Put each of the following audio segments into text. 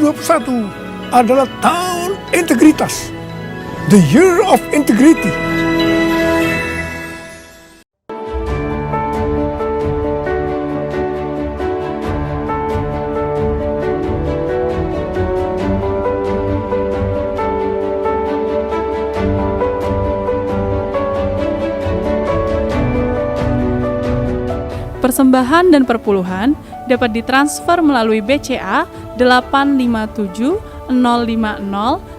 2021 adalah tahun integritas. The Year of Integrity. Persembahan dan perpuluhan dapat ditransfer melalui BCA 857 050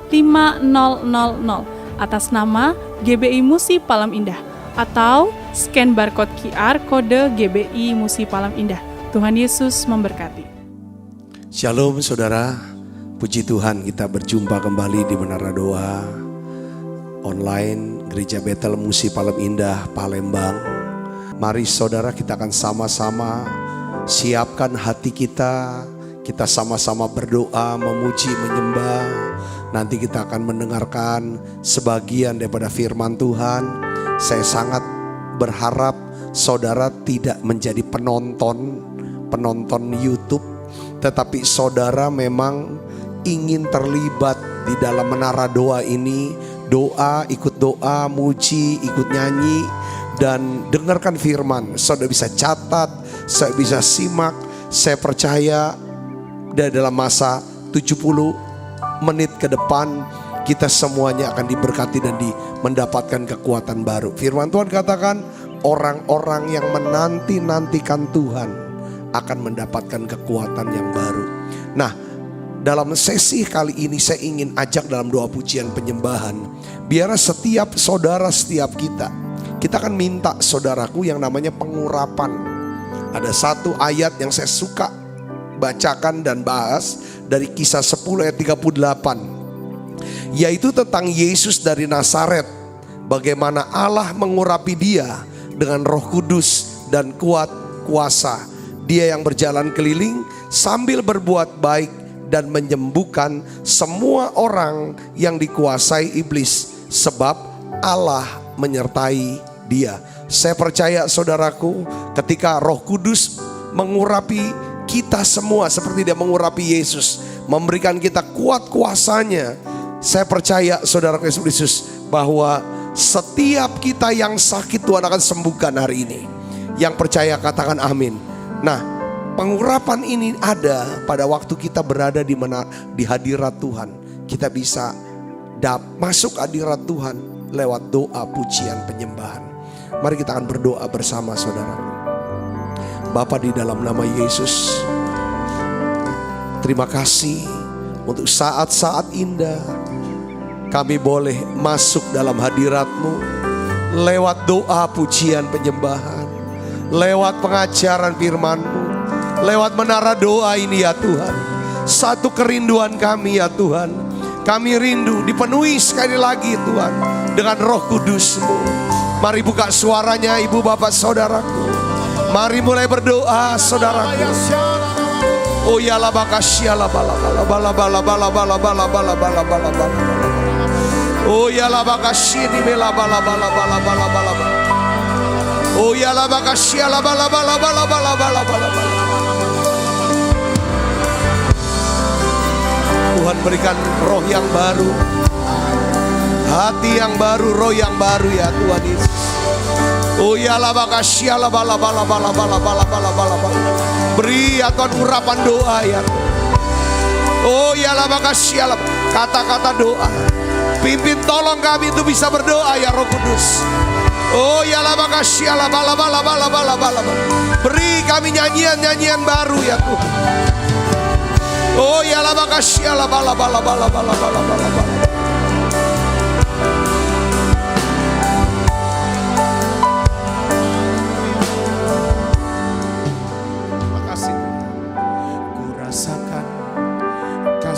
5000 atas nama GBI Musi Palem Indah atau scan barcode QR kode GBI Musi Palem Indah. Tuhan Yesus memberkati. Shalom saudara, puji Tuhan kita berjumpa kembali di Menara Doa online Gereja Betel Musi Palem Indah, Palembang. Mari saudara, kita akan sama-sama siapkan hati kita. Kita sama-sama berdoa, memuji, menyembah. Nanti kita akan mendengarkan sebagian daripada firman Tuhan. Saya sangat berharap saudara tidak menjadi penonton YouTube, tetapi saudara memang ingin terlibat di dalam Menara Doa ini. Doa, ikut doa, muji, ikut nyanyi, dan dengarkan firman. Saudara bisa catat, saya bisa simak. Saya percaya dalam masa 70 menit ke depan kita semuanya akan diberkati dan mendapatkan kekuatan baru. Firman Tuhan katakan orang-orang yang menanti-nantikan Tuhan akan mendapatkan kekuatan yang baru. Nah, dalam sesi kali ini saya ingin ajak dalam doa pujian penyembahan. Biar setiap saudara, setiap kita akan minta saudaraku yang namanya pengurapan. Ada satu ayat yang saya suka bacakan dan bahas dari Kisah 10 ayat 38. Yaitu tentang Yesus dari Nazaret. Bagaimana Allah mengurapi dia dengan Roh Kudus dan kuat kuasa. Dia yang berjalan keliling sambil berbuat baik dan menyembuhkan semua orang yang dikuasai iblis. Sebab Allah menyertai dia. Saya percaya saudaraku, ketika Roh Kudus mengurapi kita semua seperti dia mengurapi Yesus, memberikan kita kuat kuasanya. Saya percaya saudaraku Yesus bahwa setiap kita yang sakit Tuhan akan sembuhkan hari ini. Yang percaya katakan amin. Nah, pengurapan ini ada pada waktu kita berada di hadirat Tuhan. Kita bisa masuk hadirat Tuhan lewat doa, pujian, penyembahan. Mari kita akan berdoa bersama saudara. Bapa, di dalam nama Yesus, terima kasih untuk saat-saat indah kami boleh masuk dalam hadirat-Mu lewat doa, pujian, penyembahan, lewat pengajaran firman-Mu, lewat menara doa ini ya Tuhan. Satu kerinduan kami ya Tuhan, kami rindu dipenuhi sekali lagi Tuhan dengan Roh Kudus-Mu. Mari buka suaranya ibu bapak saudaraku. Mari mulai berdoa saudaraku. Oh ya la bakasya la bala bala bala bala bala bala bala bala bala bala bala. Oh ya la bakasya ni bala bala bala bala bala bala. Oh ya la bakasya la bala bala bala bala bala bala. Tuhan berikan roh yang baru, hati yang baru, roh yang baru ya Tuhan Yesus. Oh ya la bakasya la bala bala bala bala bala bala bala. Beri ya Tuhan urapan doa ya Tuhan. Oh ya la bakasya la, kata-kata doa. Pimpin tolong kami itu bisa berdoa ya Roh Kudus. Oh ya la bakasya la bala bala bala bala bala. Beri kami nyanyian-nyanyian baru ya Tuhan. Oh ya la bakasya la bala bala bala bala bala bala.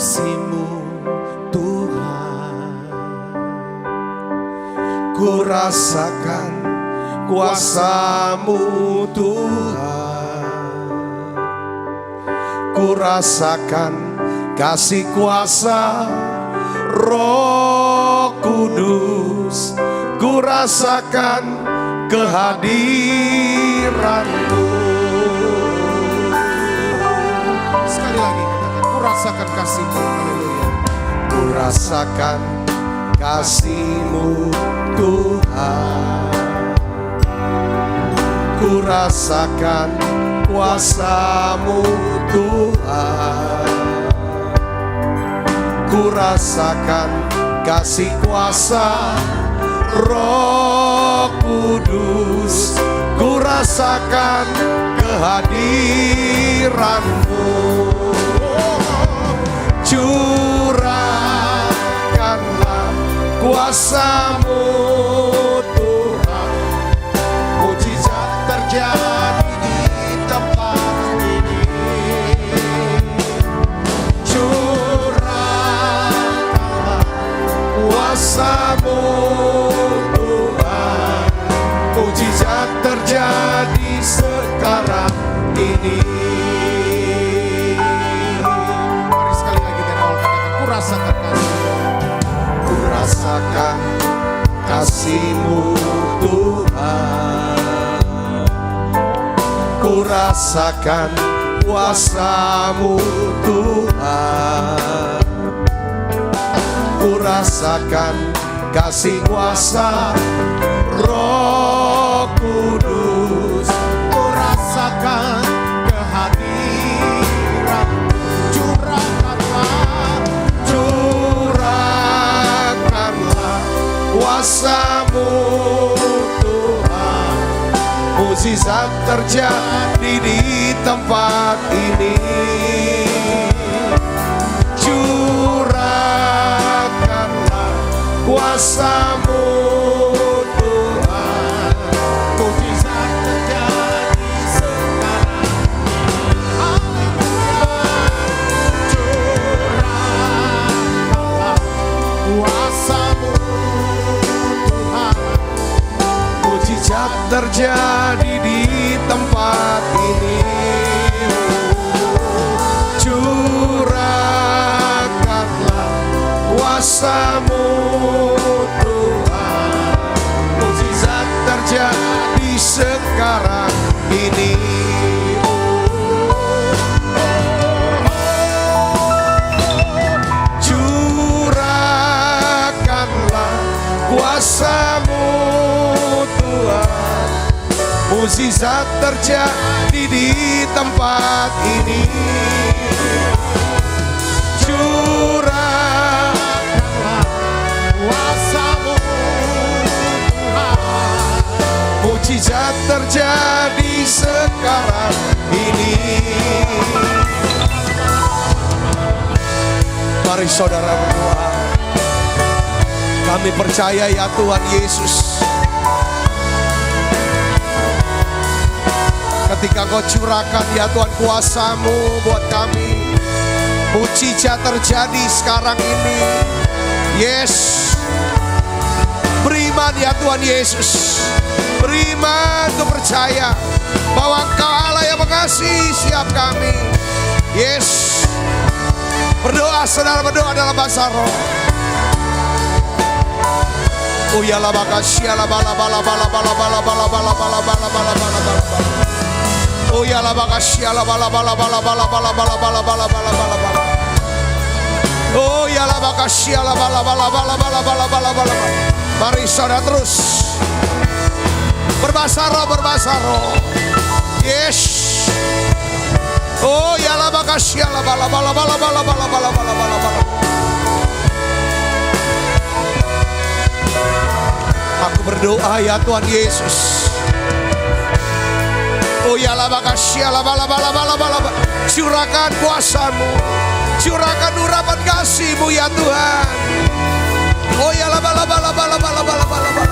Kasih-Mu Tuhan, ku rasakan kuasa-Mu Tuhan, ku rasakan kasih kuasa Roh Kudus, ku rasakan kehadiran-Mu. Sekali lagi katakan, ku rasakan kasih-Mu. Haleluya. Ku rasakan kasih-Mu Tuhan. Ku rasakan kuasa-Mu Tuhan. Ku rasakan kasih kuasa Roh Kudus. Ku rasakan kehadiran-Mu. Curahkanlah kuasa-Mu Tuhan. Mujizat terjadi di tempat ini. Curahkanlah kuasa-Mu Tuhan. Mujizat terjadi sekarang ini. Mari sekali lagi kita katakan, ku rasakan kasih-Mu. Ku rasakan kasih-Mu Tuhan. Ku rasakan kuasa-Mu Tuhan. Ku rasakan kasih kuasa Roh Kudus. Ku rasakan kehadiran. Curahkanlah kuasa-Mu Tuhan. Mujizat terjadi di tempat ini. Curahkanlah kuasa-Mu Tuhan. Mujizat terjadi sekarang. Curahkanlah kuasa-Mu Tuhan. Mujizat terjadi di tempat ini. Curahkanlah kuasa-Mu Tuhan. Mujizat terjadi sekarang ini. Curahkanlah kuasa-Mu Tuhan. Mujizat terjadi di tempat ini. Curahkanlah kuasa-Mu Tuhan. Mujizat terjadi sekarang ini. Mari saudara berdoa. Kami percaya ya Tuhan Yesus, ketika Kau curahkan ya Tuhan kuasa-Mu buat kami, mujizat terjadi sekarang ini. Yes, beriman ya Tuhan Yesus, beriman untuk percaya bahwa Engkau Allah yang mengasihi setiap kami. Yes, berdoa saudara, berdoa dalam bahasa roh. Oh ya la bakasia la bala bala bala bala bala bala bala bala bala bala bala bala. Oh ya la bakasia la bala bala bala bala bala bala bala bala bala bala bala. Oh ya la bakasia la bala bala bala bala bala bala bala. Mari saudara terus berbahasa roh, berbahasa roh. Yes. Oh ya la bakasia la bala bala bala bala bala bala bala bala bala. Aku berdoa ya Tuhan Yesus. Oh ya la bakasia la bala bala bala bala. Curahkan kuasa-Mu, curahkan urapan kasih-Mu ya Tuhan. Oh ya la bala bala bala bala bala bala.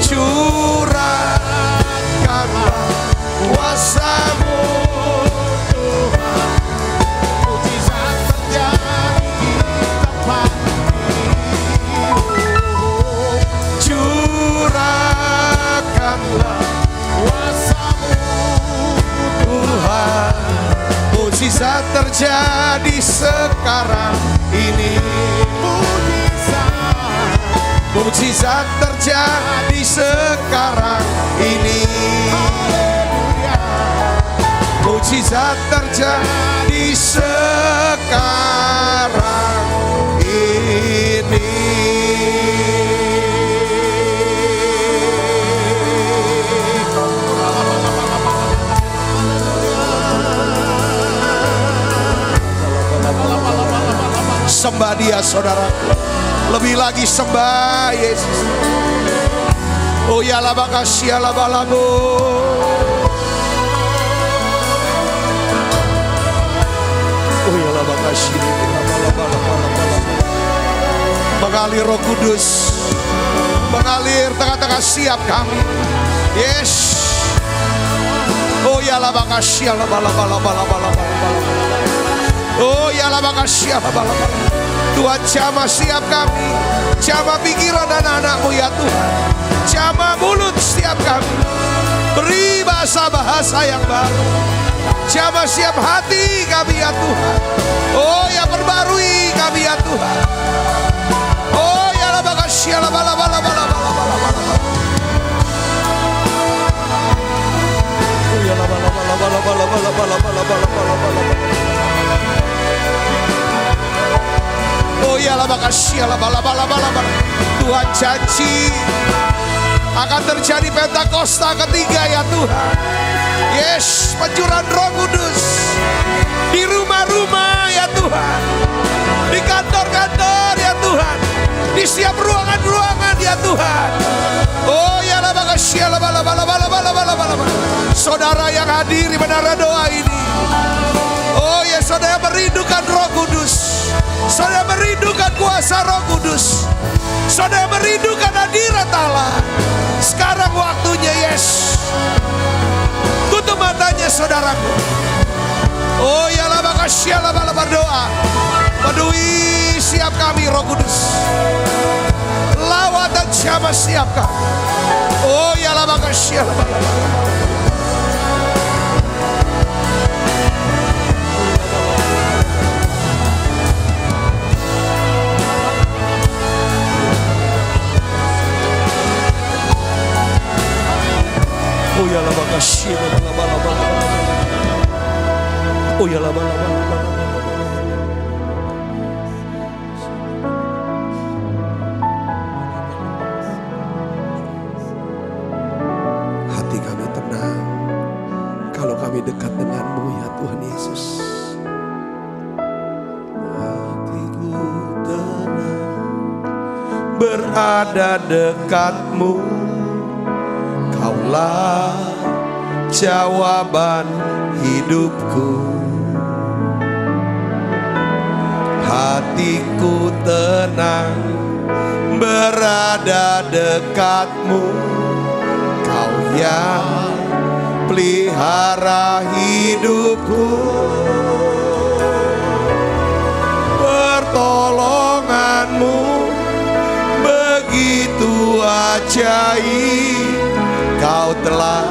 Curahkanlah kuasa-Mu Tuhan. Mujizat terjadi di tempat Tuhan. Mujizat terjadi sekarang ini. Mujizat terjadi sekarang ini. mujizat terjadi sekarang ini. Sembah Dia, saudara. Lebih lagi sembah Yesus. Oh ya la bakasya la balabo. Oh ya la bakasya la balabo. Mengalir Roh Kudus, mengalir tengah-tengah siap kami. Yes. Oh ya la bakasya la balabo. Oh ya la bakasya la balabo. Tuhan jamah siap kami, jamah pikiran anak-anakmu ya Tuhan, jamah mulut setiap kami, beri bahasa-bahasa yang baru, jamah siap hati kami ya Tuhan. Oh ya perbarui kami ya Tuhan. Oh ya la bakasya la bala. Oh ya la bala. Oh ya la bakasya la bala. Tuhan janji akan terjadi Pentakosta ketiga ya Tuhan. Yes, pencurahan Roh Kudus di rumah-rumah ya Tuhan, di kantor-kantor ya Tuhan, di setiap ruangan-ruangan ya Tuhan. Oh ya la bakasya la bala. Saudara yang hadir di menara doa ini, oh ya saudara merindukan Roh Kudus, saudara merindukan kuasa Roh Kudus, saudara merindukan hadirat Allah. Sekarang waktunya, yes. Tutup matanya saudaraku. Oh ya la bakasya la bala, berdoa. Peduli siap kami Roh Kudus. Lawatan jamah siap kami. Oh ya la bakasya la bala. Oh ya la bakasya la bala. Oh ya la bala. Hati kami tenang kalau kami dekat dengan-Mu ya Tuhan Yesus. Hatiku tenang berada dekat-Mu. Kaulah jawaban hidupku. Hatiku tenang berada dekat-Mu. Kau yang pelihara hidupku. Pertolongan-Mu begitu ajaib. Kau telah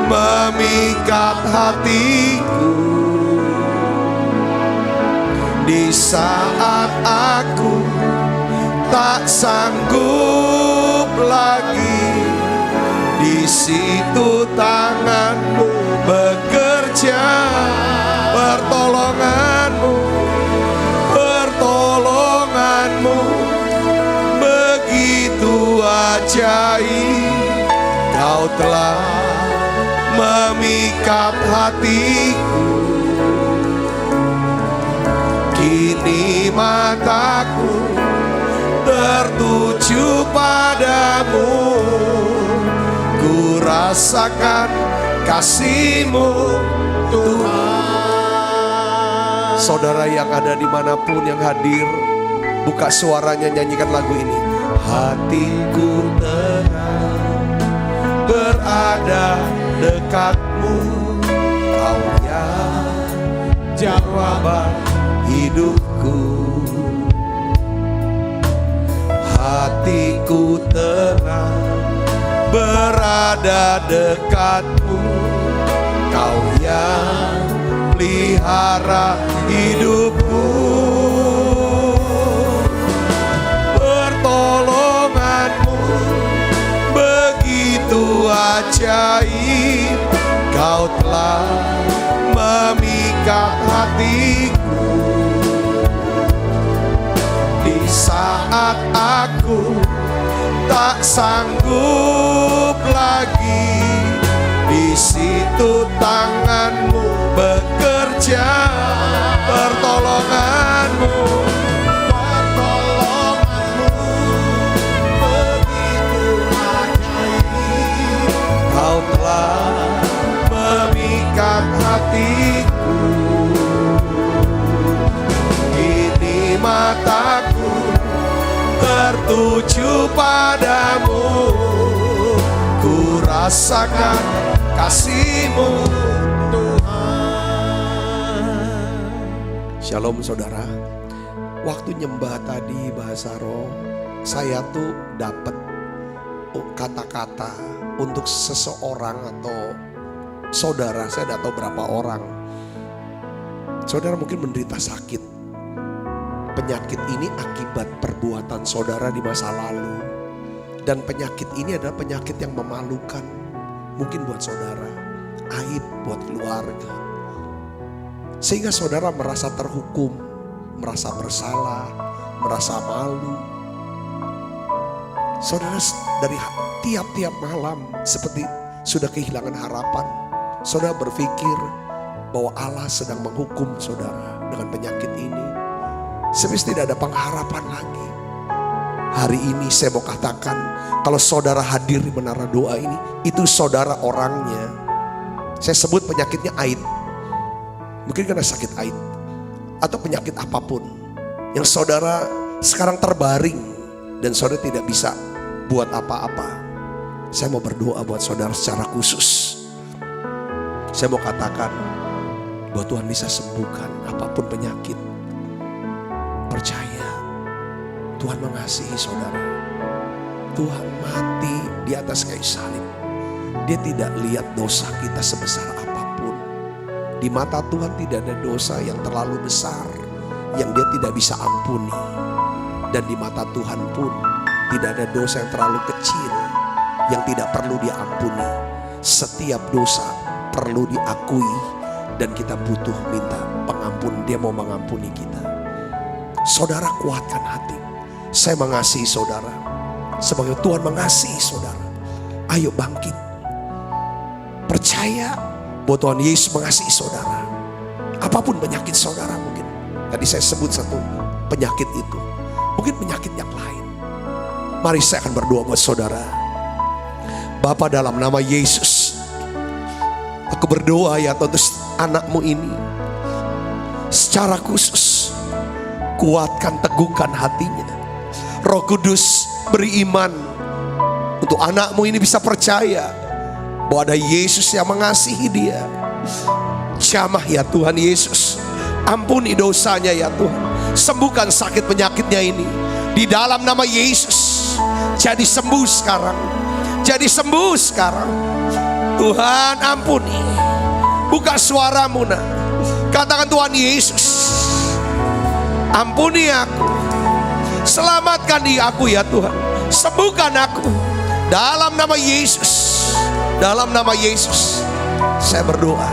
memikat hatiku. Di saat aku tak sanggup lagi, di situ tangan-Mu bekerja. Pertolongan-Mu begitu ajaib. Kau telah memikat hatiku. Kini mataku tertuju padamu. Ku rasakan kasih-Mu Tuhan. Saudara yang ada dimanapun yang hadir, buka suaranya, nyanyikan lagu ini. Hatiku tenang berada dekat-Mu. Kau yang jawaban hidupku. Hatiku tenang berada dekat-Mu. Kau yang pelihara hidupku. Pertolongan-Mu begitu ajaib. Kau telah memikat hatiku. Di saat aku tak sanggup lagi, di situ tanganmu bekerja, pertolonganmu begitu ajaib. Kau telah memikat hatiku. Kini mataku tertuju padamu, ku rasakan kasih-Mu Tuhan. Shalom saudara. Waktu nyembah tadi bahasa roh, saya tuh dapat kata-kata untuk seseorang atau saudara. Saya tidak tahu berapa orang. Saudara mungkin menderita sakit. Penyakit ini akibat perbuatan saudara di masa lalu. Dan penyakit ini adalah penyakit yang memalukan. Mungkin buat saudara, aib buat keluarga. Sehingga saudara merasa terhukum, merasa bersalah, merasa malu. Saudara dari tiap-tiap malam seperti sudah kehilangan harapan. Saudara berpikir bahwa Allah sedang menghukum saudara dengan penyakit ini. Seperti tidak ada pengharapan lagi. Hari ini saya mau katakan, kalau saudara hadir di menara doa ini, itu saudara orangnya. Saya sebut penyakitnya aid. Mungkin karena sakit aid. Atau penyakit apapun. Yang saudara sekarang terbaring. Dan saudara tidak bisa buat apa-apa. Saya mau berdoa buat saudara secara khusus. Saya mau katakan bahwa Tuhan bisa sembuhkan apapun penyakit. Percaya, Tuhan mengasihi saudara. Tuhan mati di atas kayu salib. Dia tidak lihat dosa kita sebesar apapun. Di mata Tuhan tidak ada dosa yang terlalu besar yang dia tidak bisa ampuni. Dan di mata Tuhan pun tidak ada dosa yang terlalu kecil yang tidak perlu diampuni. Setiap dosa perlu diakui dan kita butuh minta pengampun. Dia mau mengampuni kita. Saudara kuatkan hati. Saya mengasihi saudara. Sebagai Tuhan mengasihi saudara. Ayo bangkit. Percaya bahwa Tuhan Yesus mengasihi saudara. Apapun penyakit saudara mungkin. Tadi saya sebut satu penyakit itu. Mungkin penyakit yang lain. Mari saya akan berdoa buat saudara. Bapa, dalam nama Yesus, aku berdoa ya Tuhan, untuk anakmu ini. Secara khusus kuatkan, teguhkan hatinya. Roh Kudus beri iman untuk anakmu ini bisa percaya bahwa ada Yesus yang mengasihi dia. Jamah ya Tuhan Yesus. Ampuni dosanya ya Tuhan. Sembuhkan sakit penyakitnya ini. Di dalam nama Yesus. Jadi sembuh sekarang. Jadi sembuh sekarang. Tuhan ampuni. Buka suaramu nak. Katakan Tuhan Yesus, ampuni aku. Selamatkan aku ya Tuhan. Sembuhkan aku. Dalam nama Yesus. Dalam nama Yesus. Saya berdoa.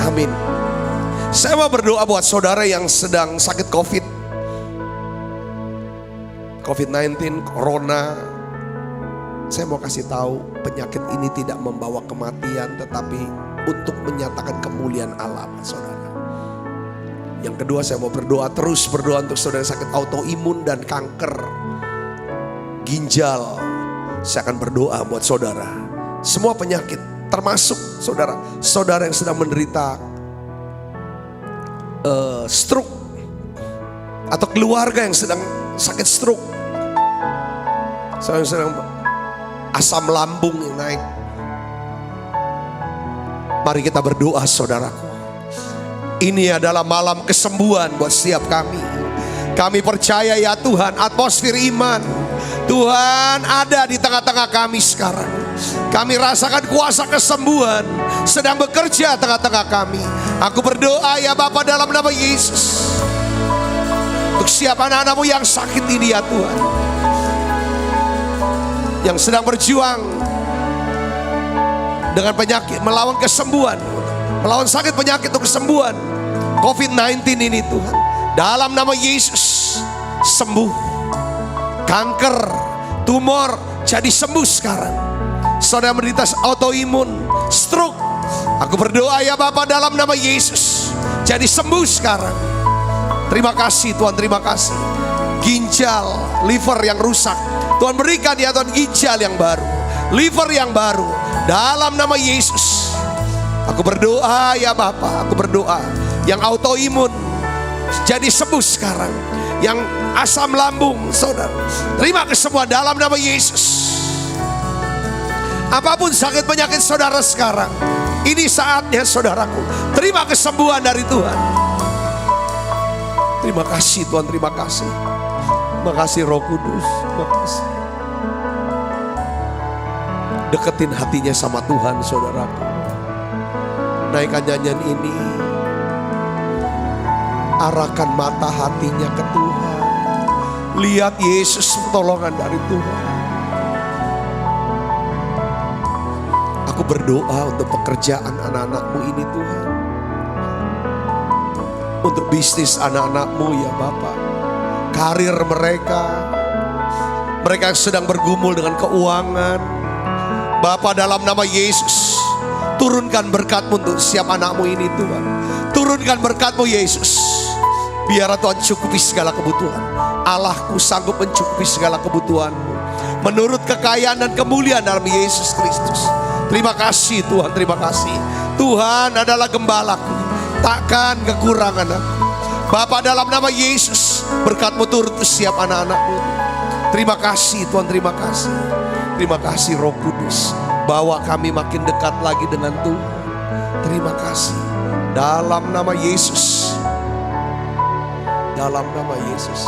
Amin. Saya mau berdoa buat saudara yang sedang sakit COVID-19, Corona. Saya mau kasih tahu, penyakit ini tidak membawa kematian, tetapi untuk menyatakan kemuliaan Allah, saudara. Yang kedua, saya mau berdoa, terus berdoa untuk saudara sakit autoimun dan kanker ginjal. Saya akan berdoa buat saudara. Semua penyakit, termasuk saudara yang sedang menderita stroke, atau keluarga yang sedang sakit stroke, sedang asam lambung yang naik. Mari kita berdoa saudaraku. Ini adalah malam kesembuhan buat setiap kami. Kami percaya ya Tuhan, atmosfer iman Tuhan ada di tengah-tengah kami sekarang. Kami rasakan kuasa kesembuhan sedang bekerja tengah-tengah kami. Aku berdoa ya Bapa dalam nama Yesus, untuk siapa anak-anakmu yang sakit ini ya Tuhan, yang sedang berjuang dengan penyakit, melawan kesembuhan. Melawan sakit penyakit untuk kesembuhan COVID-19 ini Tuhan. Dalam nama Yesus, sembuh. Kanker, tumor, jadi sembuh sekarang. Saudara menderita autoimun, stroke, aku berdoa ya Bapa dalam nama Yesus, jadi sembuh sekarang. Terima kasih Tuhan, terima kasih. Ginjal, liver yang rusak, Tuhan berikan ya Tuhan ginjal yang baru, liver yang baru. Dalam nama Yesus, aku berdoa ya Bapa, aku berdoa. Yang autoimun, jadi sembuh sekarang. Yang asam lambung, saudara, terima kesembuhan dalam nama Yesus. Apapun sakit penyakit saudara sekarang, ini saatnya saudaraku, terima kesembuhan dari Tuhan. Terima kasih Tuhan, terima kasih. Terima kasih Roh Kudus, terima kasih. Deketin hatinya sama Tuhan saudaraku. Naikkan nyanyian ini. Arahkan mata hatinya ke Tuhan. Lihat Yesus pertolongan dari Tuhan. Aku berdoa untuk pekerjaan anak-anakmu ini Tuhan. Untuk bisnis anak-anakmu ya Bapak. Karir mereka. Mereka yang sedang bergumul dengan keuangan. Bapak dalam nama Yesus, turunkan berkat-Mu untuk setiap anakmu ini Tuhan. Turunkan berkat-Mu Yesus. Biar Tuhan cukupi segala kebutuhan. Allahku sanggup mencukupi segala kebutuhanmu menurut kekayaan dan kemuliaan dalam Yesus Kristus. Terima kasih Tuhan, terima kasih. Tuhan adalah gembalaku, takkan kekurangan aku. Bapa dalam nama Yesus, berkat-Mu turut setiap anak-anak-Mu. Terima kasih Tuhan, terima kasih. Terima kasih Roh Kudus, bawa kami makin dekat lagi dengan Tuhan. Terima kasih. Dalam nama Yesus. Dalam nama Yesus.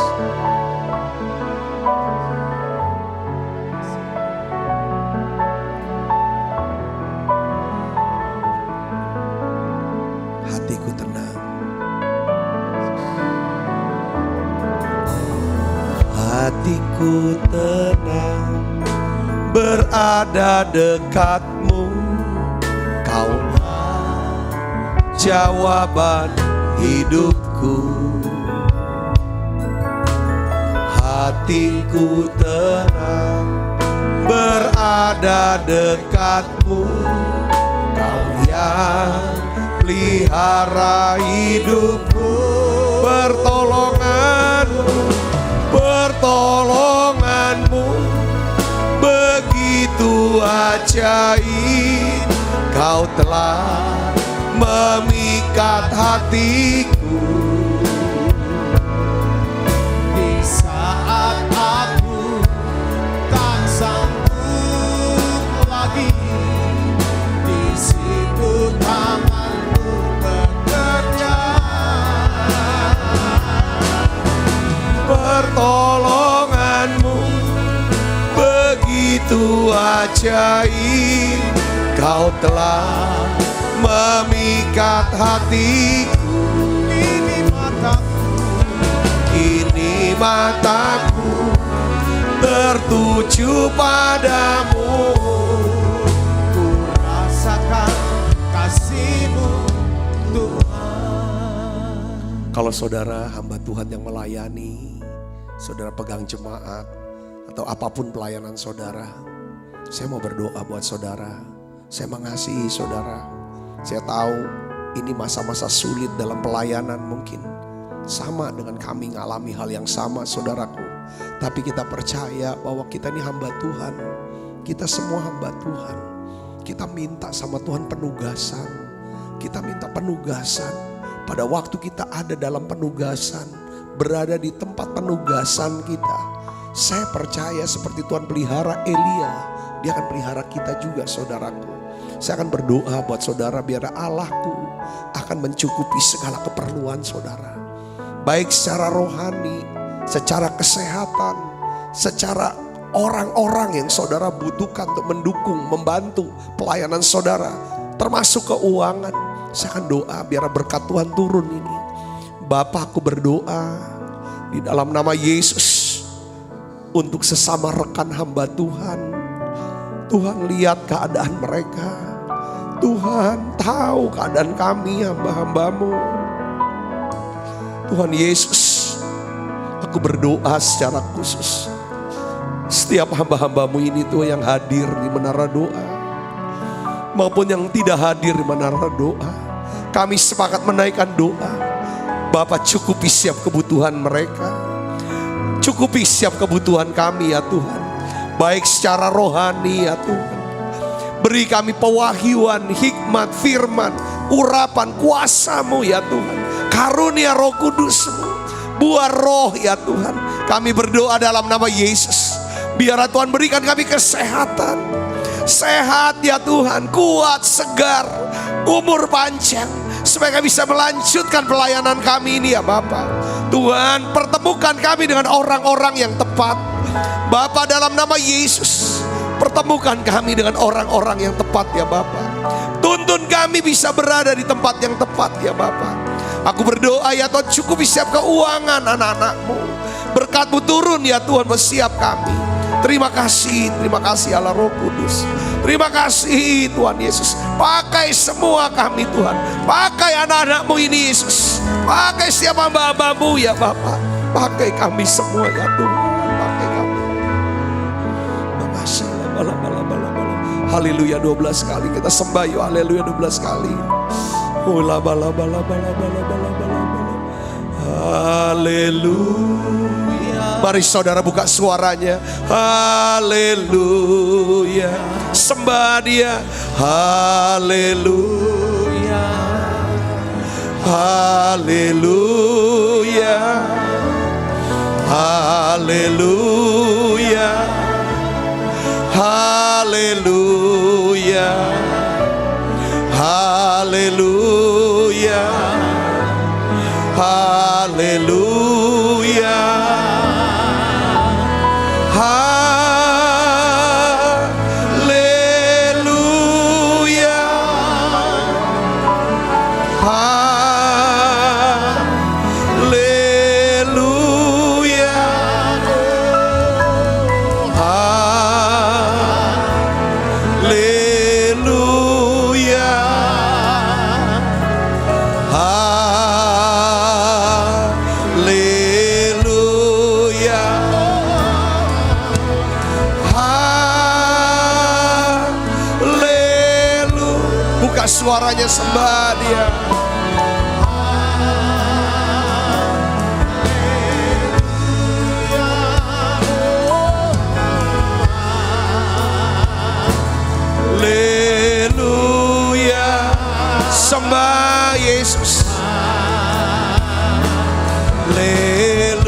Hatiku tenang. Hatiku tenang, berada dekatmu. Kaulah jawaban hidupku. Hatiku tenang, berada dekatmu. Kau yang pelihara hidupku. Pertolonganmu begitu ajaib. Kau telah memikat hatiku. Di saat aku tak sanggup lagi, di situ tanganmu bekerja. Pertolonganmu begitu ajaib. Kau telah memikat hatiku. Kini mataku tertuju padamu. Ku rasakan kasih-Mu Tuhan. Kalau saudara hamba Tuhan yang melayani, saudara pegang jemaat atau apapun pelayanan saudara, saya mau berdoa buat saudara. Saya mengasihi saudara. Saya tahu ini masa-masa sulit dalam pelayanan mungkin. Sama dengan kami mengalami hal yang sama saudaraku. Tapi kita percaya bahwa kita ini hamba Tuhan. Kita semua hamba Tuhan. Kita minta sama Tuhan penugasan. Kita minta penugasan. Pada waktu kita ada dalam penugasan, berada di tempat penugasan kita, saya percaya seperti Tuhan pelihara Elia, Dia akan pelihara kita juga saudaraku. Saya akan berdoa buat saudara biar Allahku akan mencukupi segala keperluan saudara. Baik secara rohani, secara kesehatan, secara orang-orang yang saudara butuhkan untuk mendukung, membantu pelayanan saudara. Termasuk keuangan. Saya akan doa biar berkat Tuhan turun ini. Bapa, aku berdoa di dalam nama Yesus untuk sesama rekan hamba Tuhan. Tuhan lihat keadaan mereka. Tuhan tahu keadaan kami hamba-hambamu. Tuhan Yesus, aku berdoa secara khusus. Setiap hamba-hambamu ini Tuhan yang hadir di menara doa, maupun yang tidak hadir di menara doa, kami sepakat menaikkan doa. Bapa, cukupi setiap kebutuhan mereka. Cukupi setiap kebutuhan kami ya Tuhan. Baik secara rohani ya Tuhan. Beri kami pewahyuan, hikmat, firman, urapan, kuasa-Mu ya Tuhan. Karunia Roh Kudus-Mu, buah roh ya Tuhan. Kami berdoa dalam nama Yesus. Biarlah Tuhan berikan kami kesehatan. Sehat ya Tuhan, kuat, segar, umur panjang. Supaya kami bisa melanjutkan pelayanan kami ini ya Bapa. Tuhan, pertemukan kami dengan orang-orang yang tepat. Bapa, dalam nama Yesus, pertemukan kami dengan orang-orang yang tepat ya Bapa. Tuntun kami bisa berada di tempat yang tepat ya Bapa. Aku berdoa ya Tuhan, cukupi setiap keuangan anak-anak-Mu. Berkat-Mu turun ya Tuhan, bersiap kami. Terima kasih Allah Roh Kudus. Terima kasih Tuhan Yesus. Pakai semua kami Tuhan. Pakai anak-anak-Mu ini Yesus. Pakai setiap hamba-hamba-Mu ya Bapa. Pakai kami semua ya Tuhan. Pakai kami. Haleluya 12 kali. Kita sembah yuk, haleluya 12 kali. Haleluya. Mari saudara buka suaranya. Haleluya. Sembah Dia. Haleluya. Haleluya. Haleluya. Haleluya. Haleluya. Haleluya. Haleluya. Haleluya. Haleluya. Haleluya. Haleluya. Buka suaranya, sembah Dia. Haleluya. Sembah Yesus. Haleluya.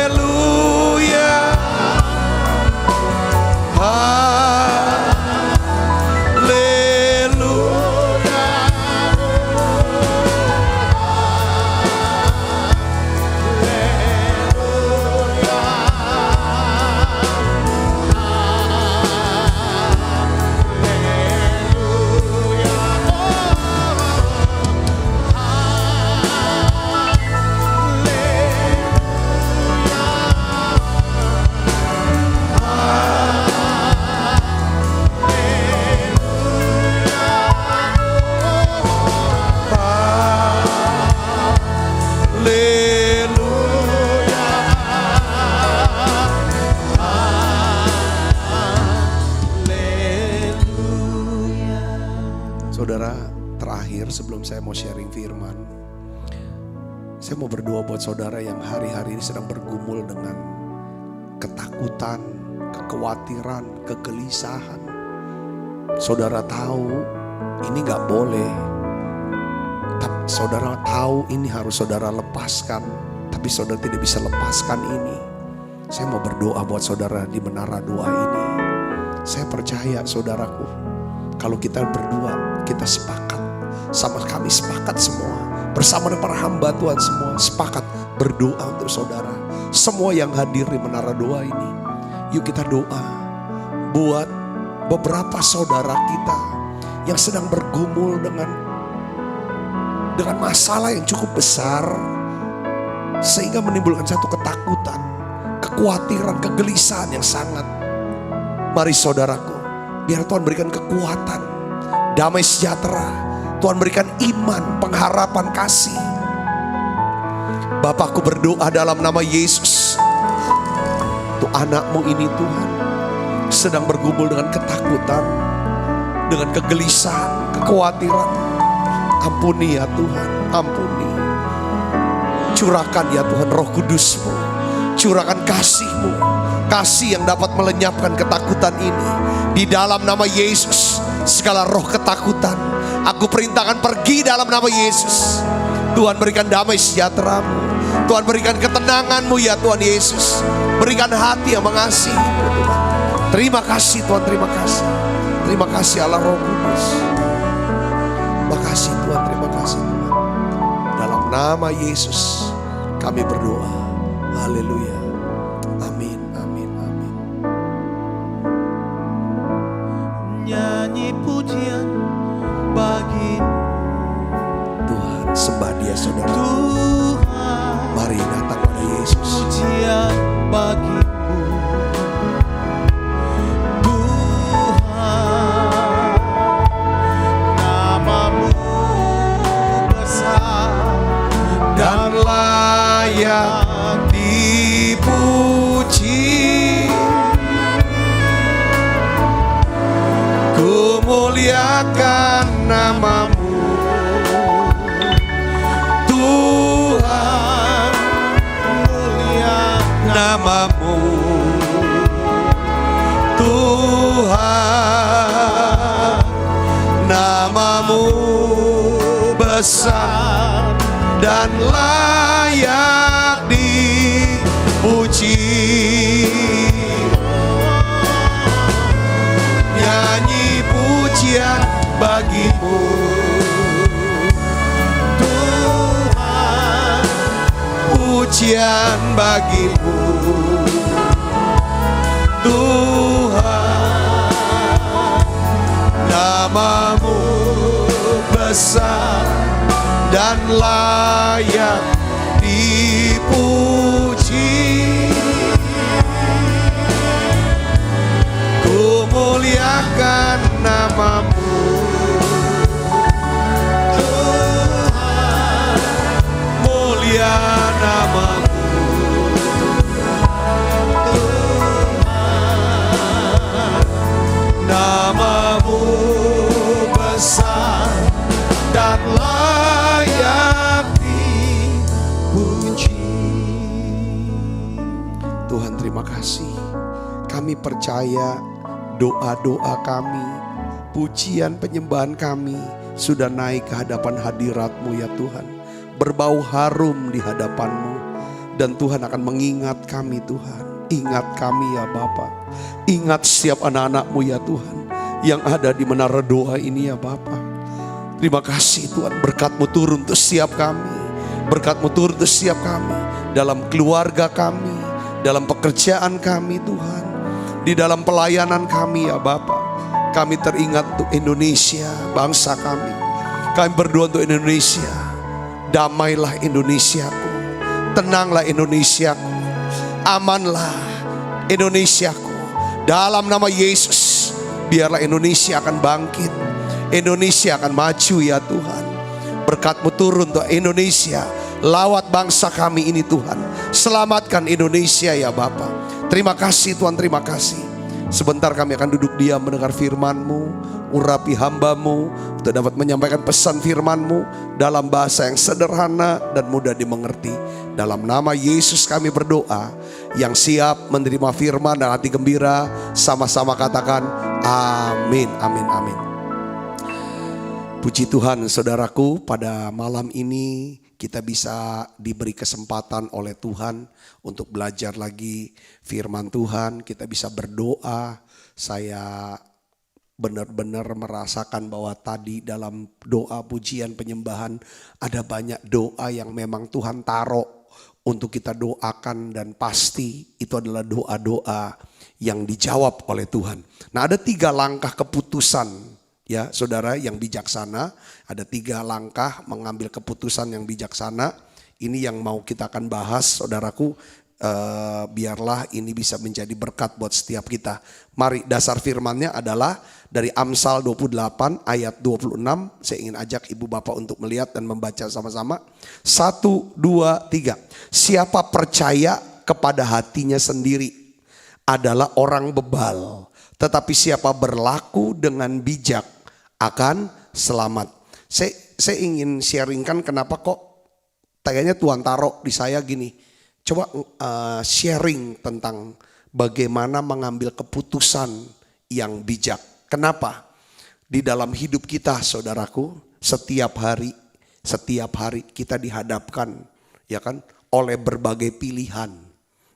Haleluya. Saudara, terakhir sebelum saya mau sharing firman, saya mau berdoa buat saudara yang hari-hari ini sedang bergumul dengan ketakutan, kekhawatiran, kegelisahan. Saudara tahu ini gak boleh, tapi saudara tahu ini harus saudara lepaskan, tapi saudara tidak bisa lepaskan ini. Saya mau berdoa buat saudara di menara doa ini. Saya percaya saudaraku, kalau kita berdua, kita sepakat, sama kami sepakat semua, bersama dengan para hamba Tuhan semua, sepakat berdoa untuk saudara. Semua yang hadir di menara doa ini, yuk kita doa buat beberapa saudara kita yang sedang bergumul dengan masalah yang cukup besar, sehingga menimbulkan satu ketakutan, kekhawatiran, kegelisahan yang sangat. Mari saudaraku, biar Tuhan berikan kekuatan, damai sejahtera. Tuhan berikan iman, pengharapan, kasih. Bapakku berdoa dalam nama Yesus. Tuh anakmu ini Tuhan sedang bergumul dengan ketakutan, dengan kegelisahan, kekhawatiran. Ampuni ya Tuhan, ampuni. Curahkan ya Tuhan Roh Kudus-Mu, curahkan kasih-Mu, kasih yang dapat melenyapkan ketakutan ini. Di dalam nama Yesus, segala roh ketakutan aku perintahkan pergi dalam nama Yesus. Tuhan berikan damai sejahtera-Mu, Tuhan berikan ketenangan-Mu ya Tuhan Yesus. Berikan hati yang mengasihi Tuhan. Terima kasih Tuhan, terima kasih. Terima kasih Allah Roh Kudus. Terima kasih Tuhan, terima kasih Tuhan. Dalam nama Yesus kami berdoa. Haleluya. Amin, amin, amin. Nyanyi pujian bagi Tuhan, sembah Dia saudara. Tuhan. Mari datang pada Yesus. Pujian bagimu Tuhan, namamu besar dan layak dipuji. Ku muliakan namamu Tuhan, namamu Tuhan, namamu besar dan layak dipuji. Nyanyi pujian bagimu Tuhan, pujian bagimu Tuhan, namamu besar dan layak dipuji. Ku muliakan namamu Tuhan, mulia namamu namamu besar dan layak dipuji. Tuhan terima kasih. Kami percaya doa-doa kami, pujian penyembahan kami sudah naik ke hadapan hadirat-Mu ya Tuhan. Berbau harum di hadapan-Mu. Dan Tuhan akan mengingat kami Tuhan. Ingat kami ya Bapa. Ingat setiap anak-anak-Mu ya Tuhan, yang ada di menara doa ini ya Bapa. Terima kasih Tuhan, berkat-Mu turun untuk setiap kami. Berkat-Mu turun untuk setiap kami. Dalam keluarga kami, dalam pekerjaan kami Tuhan. Di dalam pelayanan kami ya Bapa. Kami teringat untuk Indonesia, bangsa kami. Kami berdoa untuk Indonesia. Damailah Indonesiaku, tenanglah Indonesiaku, amanlah Indonesiaku. Dalam nama Yesus, biarlah Indonesia akan bangkit, Indonesia akan maju ya Tuhan. Berkat-Mu turun untuk Indonesia. Lawat bangsa kami ini Tuhan. Selamatkan Indonesia ya Bapa. Terima kasih Tuhan, terima kasih. Sebentar kami akan duduk diam mendengar firman-Mu. Urapi hamba-Mu untuk dapat menyampaikan pesan firman-Mu dalam bahasa yang sederhana dan mudah dimengerti. Dalam nama Yesus kami berdoa. Yang siap menerima firman dan hati gembira, sama-sama katakan amin, amin, amin. Puji Tuhan saudaraku, pada malam ini kita bisa diberi kesempatan oleh Tuhan untuk belajar lagi firman Tuhan. Kita bisa berdoa. Saya benar-benar merasakan bahwa tadi dalam doa pujian penyembahan ada banyak doa yang memang Tuhan taruh untuk kita doakan, dan pasti itu adalah doa-doa yang dijawab oleh Tuhan. Nah, ada 3 langkah keputusan ya saudara yang bijaksana. Ada 3 langkah mengambil keputusan yang bijaksana. Ini yang mau kita akan bahas saudaraku biarlah ini bisa menjadi berkat buat setiap kita. Mari, dasar firman-Nya adalah dari Amsal 28 ayat 26. Saya ingin ajak ibu bapak untuk melihat dan membaca sama-sama. 1, 2, 3. Siapa percaya kepada hatinya sendiri adalah orang bebal, tetapi siapa berlaku dengan bijak akan selamat. Saya ingin sharingkan kenapa kok kayaknya Tuhan taruh di saya gini. Coba sharing tentang bagaimana mengambil keputusan yang bijak. Kenapa? Di dalam hidup kita, saudaraku, setiap hari kita dihadapkan, ya kan, oleh berbagai pilihan,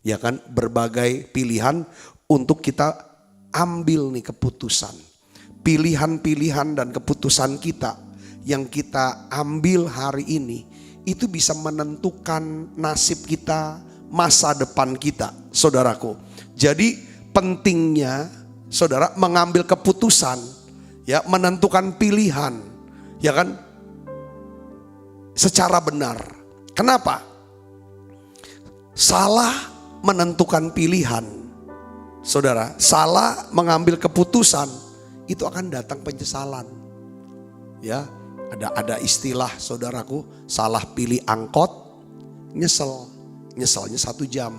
ya kan, berbagai pilihan untuk kita ambil nih keputusan. Pilihan-pilihan dan keputusan kita yang kita ambil hari ini itu bisa menentukan nasib kita, masa depan kita, saudaraku. Jadi pentingnya saudara mengambil keputusan, ya, menentukan pilihan, ya kan, secara benar. Kenapa? Salah menentukan pilihan, saudara, salah mengambil keputusan, itu akan datang penyesalan. Ya, ada istilah, saudaraku, salah pilih angkot, nyeselnya 1 jam.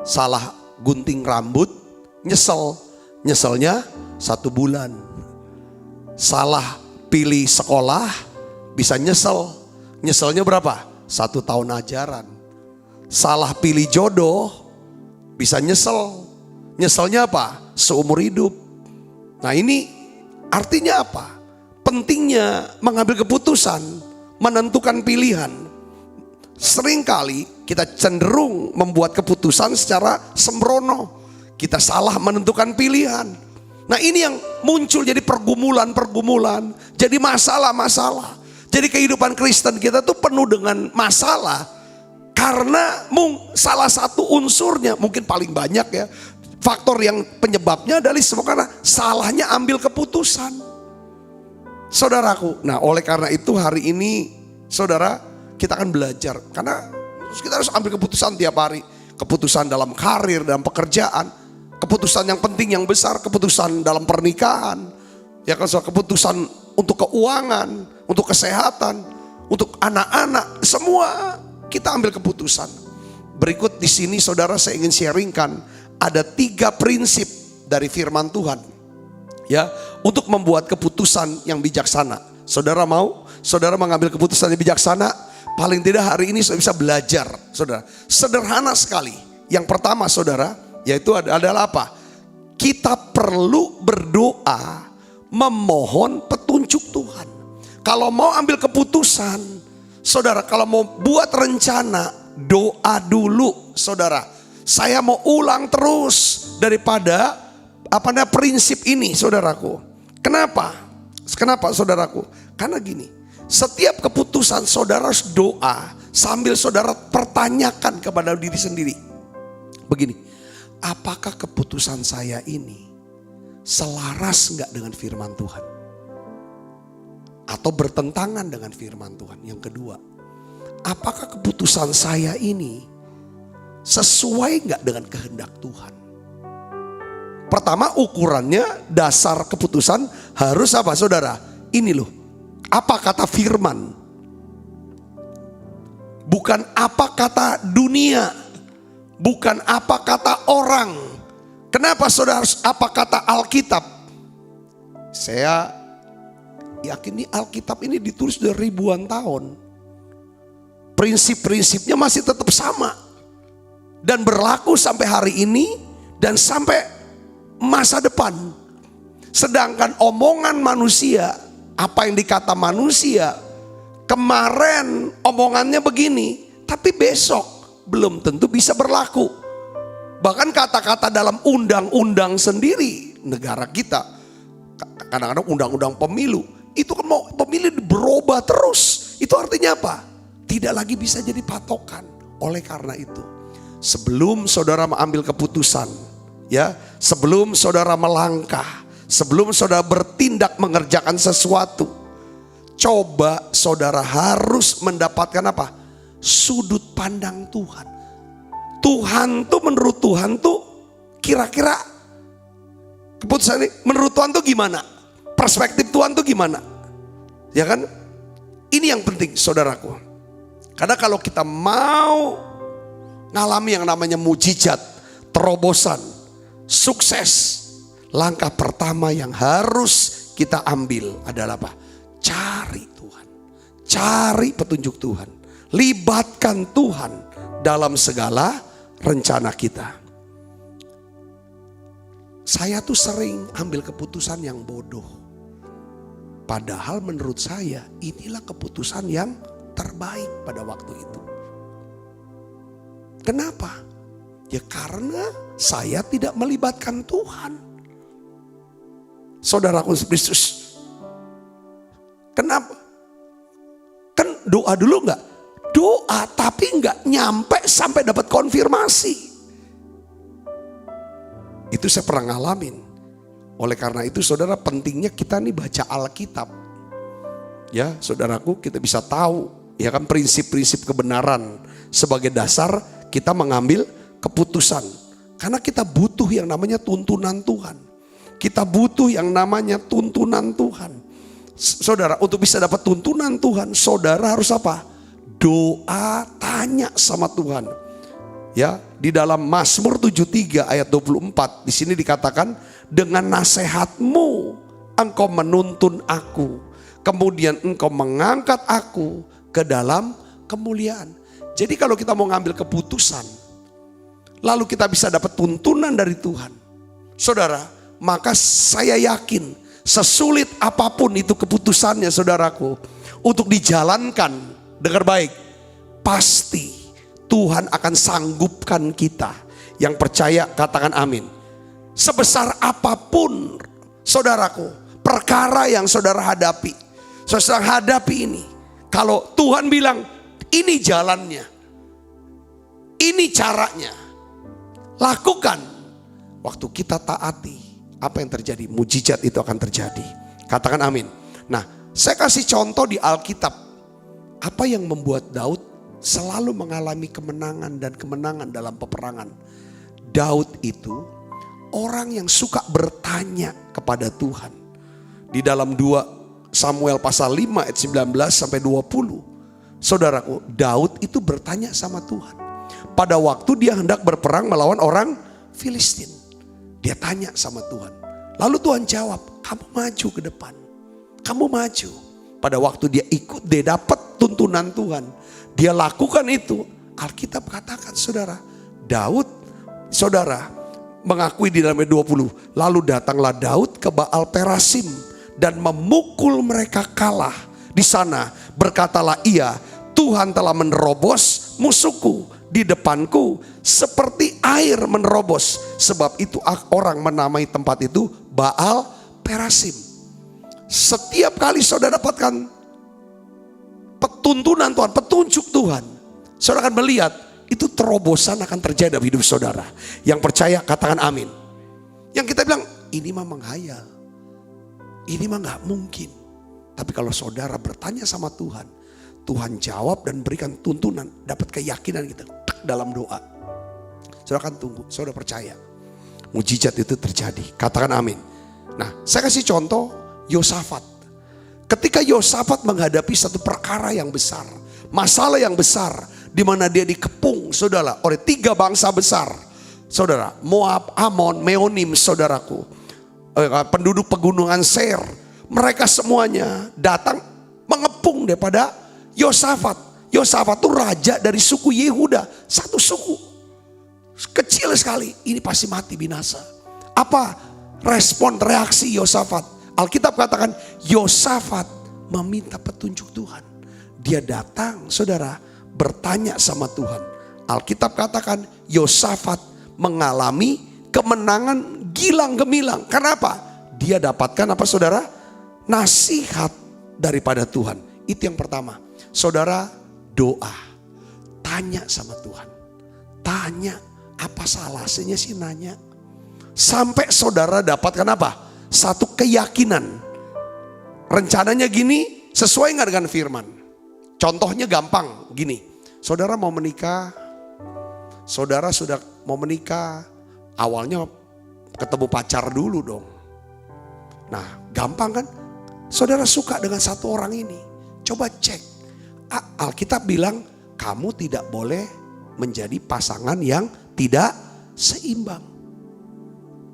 Salah gunting rambut, nyeselnya 1 bulan. Salah pilih sekolah, bisa nyeselnya berapa? 1 tahun ajaran. Salah pilih jodoh, bisa nyeselnya apa? Seumur hidup. Nah, ini artinya apa? Pentingnya mengambil keputusan, menentukan pilihan. Seringkali kita cenderung membuat keputusan secara sembrono. Kita salah menentukan pilihan. Nah, ini yang muncul jadi pergumulan, jadi masalah-masalah. Jadi kehidupan Kristen kita tuh penuh dengan masalah. Karena salah satu unsurnya, mungkin paling banyak ya, faktor yang penyebabnya adalah karena salahnya ambil keputusan. Saudaraku, nah oleh karena itu hari ini saudara kita akan belajar. Karena kita harus ambil keputusan tiap hari. Keputusan dalam karir, dalam pekerjaan. Keputusan yang penting, yang besar. Keputusan dalam pernikahan. Ya kan, keputusan untuk keuangan, untuk kesehatan, untuk anak-anak. Semua kita ambil keputusan. Berikut di sini saudara saya ingin sharingkan. Ada 3 prinsip dari firman Tuhan. Ya, untuk membuat keputusan yang bijaksana. Saudara mau? Saudara mengambil keputusan yang bijaksana? Paling tidak hari ini saudara bisa belajar, saudara. Sederhana sekali. Yang pertama saudara, yaitu adalah apa? Kita perlu berdoa, memohon petunjuk Tuhan. Kalau mau ambil keputusan, saudara, kalau mau buat rencana, doa dulu, saudara. Saya mau ulang terus daripada prinsip ini, saudaraku. Kenapa? Kenapa, saudaraku? Karena gini, setiap keputusan saudara harus doa sambil saudara pertanyakan kepada diri sendiri. Begini, apakah keputusan saya ini selaras enggak dengan firman Tuhan? Atau bertentangan dengan firman Tuhan? Yang kedua, apakah keputusan saya ini sesuai enggak dengan kehendak Tuhan? Pertama, ukurannya dasar keputusan harus apa, saudara? Ini loh, apa kata firman? Bukan apa kata dunia, bukan apa kata orang. Kenapa saudara harus apa kata Alkitab? Saya yakin nih Alkitab ini ditulis sudah ribuan tahun. Prinsip-prinsipnya masih tetap sama. Dan berlaku sampai hari ini dan sampai masa depan. Sedangkan omongan manusia, apa yang dikata manusia, kemarin omongannya begini, tapi besok belum tentu bisa berlaku. Bahkan kata-kata dalam undang-undang sendiri negara kita, kadang-kadang undang-undang pemilu, itu kan mau pemilu berubah terus. Itu artinya apa? Tidak lagi bisa jadi patokan. Oleh karena itu, sebelum saudara mengambil keputusan, ya, sebelum saudara melangkah, sebelum saudara bertindak mengerjakan sesuatu, coba saudara harus mendapatkan apa? Sudut pandang Tuhan. Tuhan tuh, menurut Tuhan tuh kira-kira keputusan ini menurut Tuhan tuh gimana? Perspektif Tuhan tuh gimana? Ya kan? Ini yang penting saudaraku. Karena kalau kita mau ngalami yang namanya mujizat, terobosan, sukses, langkah pertama yang harus kita ambil adalah apa? Cari Tuhan. Cari petunjuk Tuhan. Libatkan Tuhan dalam segala rencana kita. Saya tuh sering ambil keputusan yang bodoh. Padahal menurut saya inilah keputusan yang terbaik pada waktu itu. Kenapa? Ya karena saya tidak melibatkan Tuhan. Saudaraku Kristus. Kenapa? Kan doa dulu enggak? Doa tapi enggak nyampe sampai dapat konfirmasi. Itu saya pernah ngalamin. Oleh karena itu saudara, pentingnya kita nih baca Alkitab. Ya saudaraku, kita bisa tahu ya kan prinsip-prinsip kebenaran sebagai dasar kita mengambil keputusan. Karena kita butuh yang namanya tuntunan Tuhan. Kita butuh yang namanya tuntunan Tuhan. Saudara, untuk bisa dapat tuntunan Tuhan, saudara harus apa? Doa, tanya sama Tuhan. Ya, di dalam Mazmur 73 ayat 24 di sini dikatakan, dengan nasihatmu engkau menuntun aku, kemudian engkau mengangkat aku ke dalam kemuliaan. Jadi kalau kita mau ngambil keputusan, lalu kita bisa dapat tuntunan dari Tuhan, saudara, maka saya yakin sesulit apapun itu keputusannya saudaraku, untuk dijalankan, dengar baik, pasti Tuhan akan sanggupkan kita. Yang percaya katakan amin. Sebesar apapun saudaraku perkara yang saudara hadapi, saudara hadapi ini, kalau Tuhan bilang ini jalannya, ini caranya, lakukan. Waktu kita taati, apa yang terjadi? Mujizat itu akan terjadi. Katakan amin. Nah, saya kasih contoh di Alkitab. Apa yang membuat Daud selalu mengalami kemenangan dan kemenangan dalam peperangan? Daud itu orang yang suka bertanya kepada Tuhan. Di dalam 2 Samuel pasal 5 ayat 19 sampai 20. Saudaraku, Daud itu bertanya sama Tuhan. Pada waktu dia hendak berperang melawan orang Filistin. Dia tanya sama Tuhan. Lalu Tuhan jawab, kamu maju ke depan. Kamu maju. Pada waktu dia ikut, dia dapat tuntunan Tuhan. Dia lakukan itu. Alkitab katakan saudara, Daud, saudara, mengakui di dalam ayat 20. Lalu datanglah Daud ke Baal Perasim dan memukul mereka kalah. Di sana berkatalah ia, Tuhan telah menerobos musuhku di depanku seperti air menerobos. Sebab itu orang menamai tempat itu Baal Perasim. Setiap kali saudara dapatkan petuntunan Tuhan, petunjuk Tuhan, saudara akan melihat itu terobosan akan terjadi dalam hidup saudara. Yang percaya katakan amin. Yang kita bilang ini mah menghayal, ini mah gak mungkin. Tapi kalau saudara bertanya sama Tuhan, Tuhan jawab dan berikan tuntunan, dapat keyakinan kita dalam doa. Saudara akan tunggu, saudara percaya mujizat itu terjadi. Katakan amin. Nah, saya kasih contoh Yosafat. Ketika Yosafat menghadapi satu perkara yang besar, masalah yang besar, di mana dia dikepung, saudara, oleh 3 bangsa besar, saudara, Moab, Amon, Meonim, saudaraku, penduduk pegunungan Seir, mereka semuanya datang mengepung daripada Yosafat. Yosafat itu raja dari suku Yehuda, satu suku kecil sekali, ini pasti mati binasa. Apa respon reaksi Yosafat? Alkitab katakan Yosafat meminta petunjuk Tuhan. Dia datang saudara bertanya sama Tuhan. Alkitab katakan Yosafat mengalami kemenangan gilang gemilang. Kenapa? Dia dapatkan apa saudara? Nasihat daripada Tuhan. Itu yang pertama. Saudara doa. Tanya sama Tuhan. Tanya, apa salahnya sih nanya? Sampai saudara dapatkan apa? Satu keyakinan. Rencananya gini, sesuai gak dengan firman? Contohnya gampang, gini. Saudara mau menikah, Saudara sudah mau menikah, awalnya ketemu pacar dulu dong. Nah, gampang kan? Saudara suka dengan satu orang ini. Coba cek. Alkitab bilang, kamu tidak boleh menjadi pasangan yang tidak seimbang.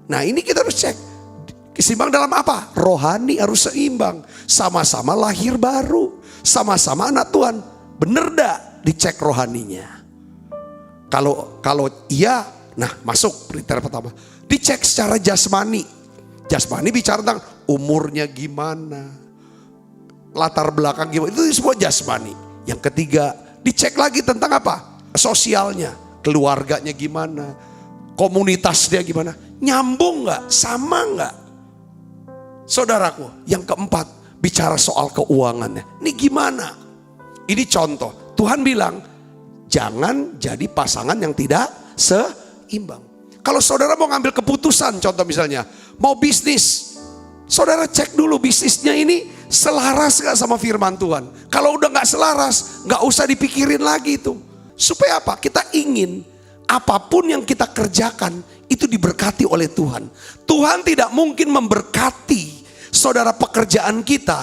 Nah, ini kita harus cek. Seimbang dalam apa? Rohani harus seimbang. Sama-sama lahir baru. Sama-sama anak Tuhan. Bener dah dicek rohaninya. Kalau iya, nah masuk kriteria pertama. Dicek secara jasmani. Jasmani bicara tentang umurnya gimana, latar belakang gimana, itu semua jasmani. Yang ketiga, dicek lagi tentang apa? Sosialnya, keluarganya gimana, komunitasnya gimana, nyambung nggak, sama nggak? Saudaraku, yang keempat, bicara soal keuangannya. Ini gimana? Ini contoh, Tuhan bilang, jangan jadi pasangan yang tidak seimbang. Kalau saudara mau ngambil keputusan, contoh misalnya, mau bisnis, saudara cek dulu bisnisnya ini selaras gak sama firman Tuhan. Kalau udah gak selaras, gak usah dipikirin lagi itu. Supaya apa? Kita ingin apapun yang kita kerjakan itu diberkati oleh Tuhan. Tuhan tidak mungkin memberkati saudara pekerjaan kita,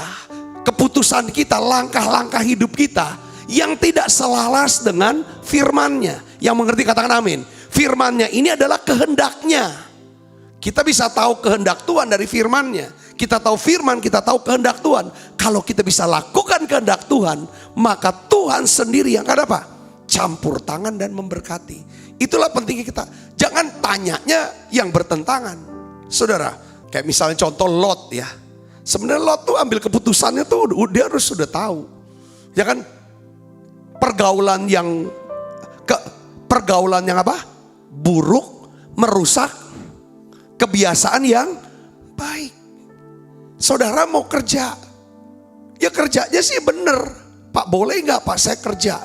keputusan kita, langkah-langkah hidup kita yang tidak selaras dengan firman-Nya. Yang mengerti katakan amin. Firman-Nya ini adalah kehendaknya. Kita bisa tahu kehendak Tuhan dari firman-Nya. Kita tahu firman, kita tahu kehendak Tuhan. Kalau kita bisa lakukan kehendak Tuhan, maka Tuhan sendiri yang akan apa? Campur tangan dan memberkati. Itulah pentingnya kita. Jangan tanyanya yang bertentangan. Saudara, kayak misalnya contoh Lot ya. Sebenarnya Lot tuh ambil keputusannya tuh dia harus sudah tahu. Ya kan? Pergaulan yang apa? Buruk merusak kebiasaan yang baik. Saudara mau kerja, ya kerjanya sih bener. Pak boleh nggak Pak saya kerja?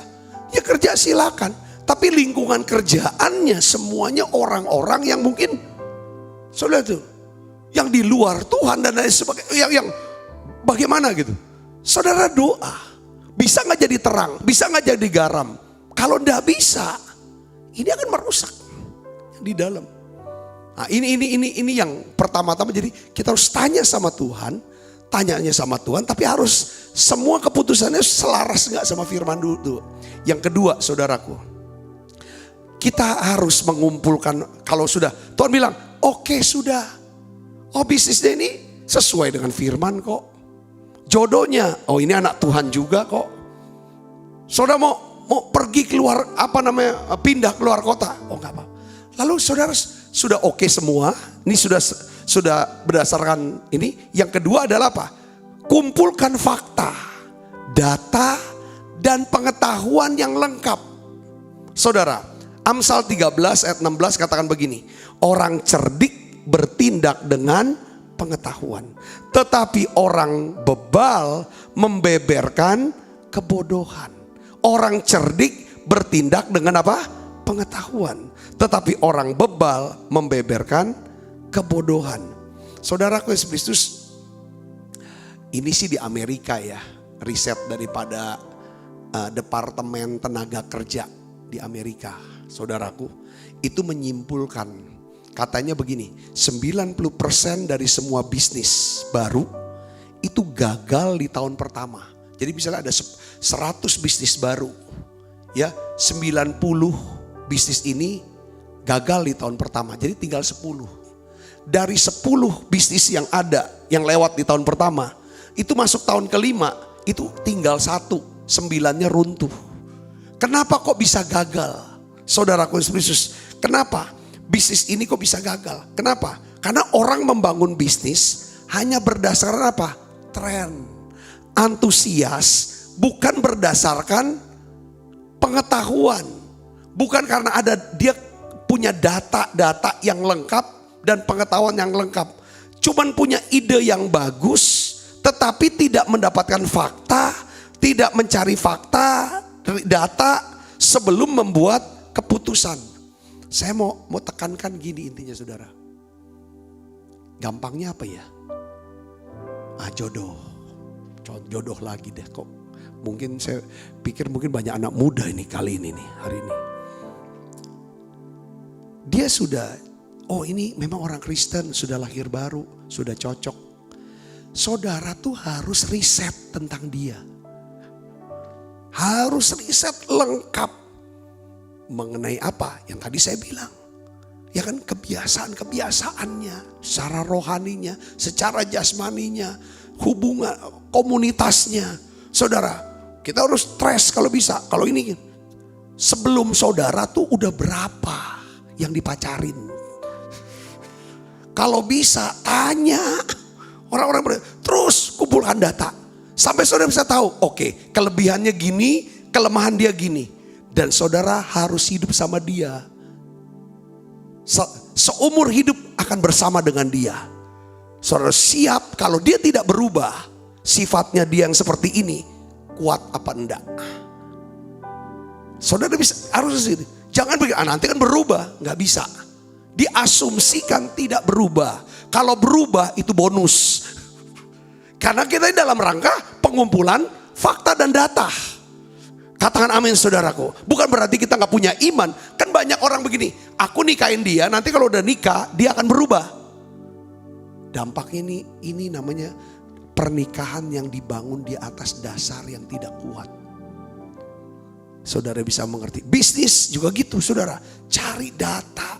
Ya kerja silakan. Tapi lingkungan kerjaannya semuanya orang-orang yang mungkin, saudara tuh, yang di luar Tuhan dan lain sebagainya, yang bagaimana gitu. Saudara doa. Bisa gak jadi terang? Bisa gak jadi garam? Kalau enggak bisa, ini akan merusak di dalam. Nah, ini yang pertama-tama. Jadi kita harus tanya sama Tuhan, tanyanya sama Tuhan, tapi harus semua keputusannya selaras gak sama firman dulu. Yang kedua, saudaraku, kita harus mengumpulkan. Kalau sudah Tuhan bilang, oke sudah, oh bisnisnya ini sesuai dengan firman kok. Jodohnya, oh ini anak Tuhan juga kok. Saudara mau pergi keluar pindah keluar kota, oh nggak apa. Lalu saudara sudah oke semua, ini sudah berdasarkan ini. Yang kedua adalah apa? Kumpulkan fakta, data dan pengetahuan yang lengkap. Saudara, Amsal 13 ayat 16 katakan begini, orang cerdik bertindak dengan pengetahuan, tetapi orang bebal membeberkan kebodohan. Orang cerdik bertindak dengan apa? Pengetahuan, tetapi orang bebal membeberkan kebodohan. Saudaraku Yesus Kristus, ini sih di Amerika ya, riset daripada Departemen Tenaga Kerja di Amerika. Saudaraku, itu menyimpulkan, katanya begini, 90% dari semua bisnis baru itu gagal di tahun pertama. Jadi misalnya ada 100 bisnis baru, ya 90 bisnis ini gagal di tahun pertama. Jadi tinggal 10. Dari 10 bisnis yang ada, yang lewat di tahun pertama, itu masuk tahun kelima, itu tinggal 1, 9-nya runtuh. Kenapa kok bisa gagal? Saudaraku Yesus Kristus, kenapa? Bisnis ini kok bisa gagal? Kenapa? Karena orang membangun bisnis hanya berdasarkan apa? Tren, antusias, bukan berdasarkan pengetahuan. Bukan karena dia punya data yang lengkap dan pengetahuan yang lengkap. Cuman punya ide yang bagus, tetapi tidak mendapatkan fakta, tidak mencari fakta, data sebelum membuat keputusan. Saya mau tekankan gini intinya saudara. Gampangnya apa ya? Jodoh. Jodoh lagi deh kok. Mungkin saya pikir mungkin banyak anak muda ini kali ini nih, hari ini. dia sudah, oh ini memang orang Kristen, sudah lahir baru, sudah cocok. Saudara tuh harus riset tentang dia. Harus riset lengkap mengenai apa yang tadi saya bilang. Ya kan, kebiasaan-kebiasaannya, secara rohaninya, secara jasmaninya, hubungan komunitasnya. Saudara, kita harus stres kalau bisa. Kalau ini sebelum saudara tuh udah berapa yang dipacarin. Kalau bisa tanya orang-orang, terus kumpulkan data. Sampai saudara bisa tahu, oke, kelebihannya gini, kelemahan dia gini. Dan saudara harus hidup sama dia. Seumur hidup akan bersama dengan dia. Saudara siap kalau dia tidak berubah, sifatnya dia yang seperti ini, kuat apa enggak? Saudara bisa, harus sini. Jangan pikir, nanti kan berubah, nggak bisa. Diasumsikan tidak berubah. Kalau berubah itu bonus. Karena kita dalam rangka pengumpulan fakta dan data. Katakan amin saudaraku. Bukan berarti kita gak punya iman. Kan banyak orang begini, aku nikahin dia, nanti kalau udah nikah dia akan berubah. Dampaknya ini namanya pernikahan yang dibangun di atas dasar yang tidak kuat. Saudara bisa mengerti. Bisnis juga gitu saudara. Cari data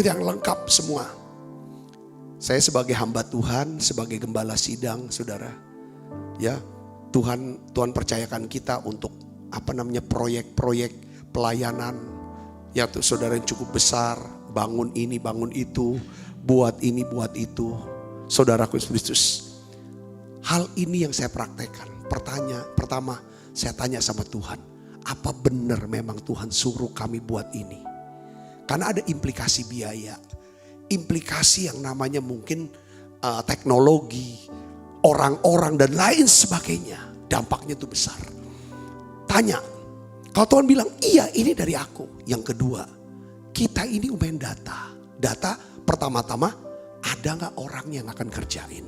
yang lengkap semua. Saya sebagai hamba Tuhan, sebagai gembala sidang saudara. Ya, Tuhan percayakan kita untuk proyek-proyek pelayanan ya tuh saudara yang cukup besar, bangun ini bangun itu, buat ini buat itu. Saudaraku Kristus, hal ini yang saya praktekkan. Pertama saya tanya sama Tuhan, apa benar memang Tuhan suruh kami buat ini? Karena ada implikasi biaya, implikasi yang namanya mungkin teknologi, orang-orang dan lain sebagainya. Dampaknya itu besar. Tanya, kalau Tuhan bilang iya ini dari aku. Yang kedua, kita ini main data. Data pertama-tama, ada gak orang yang akan kerjain?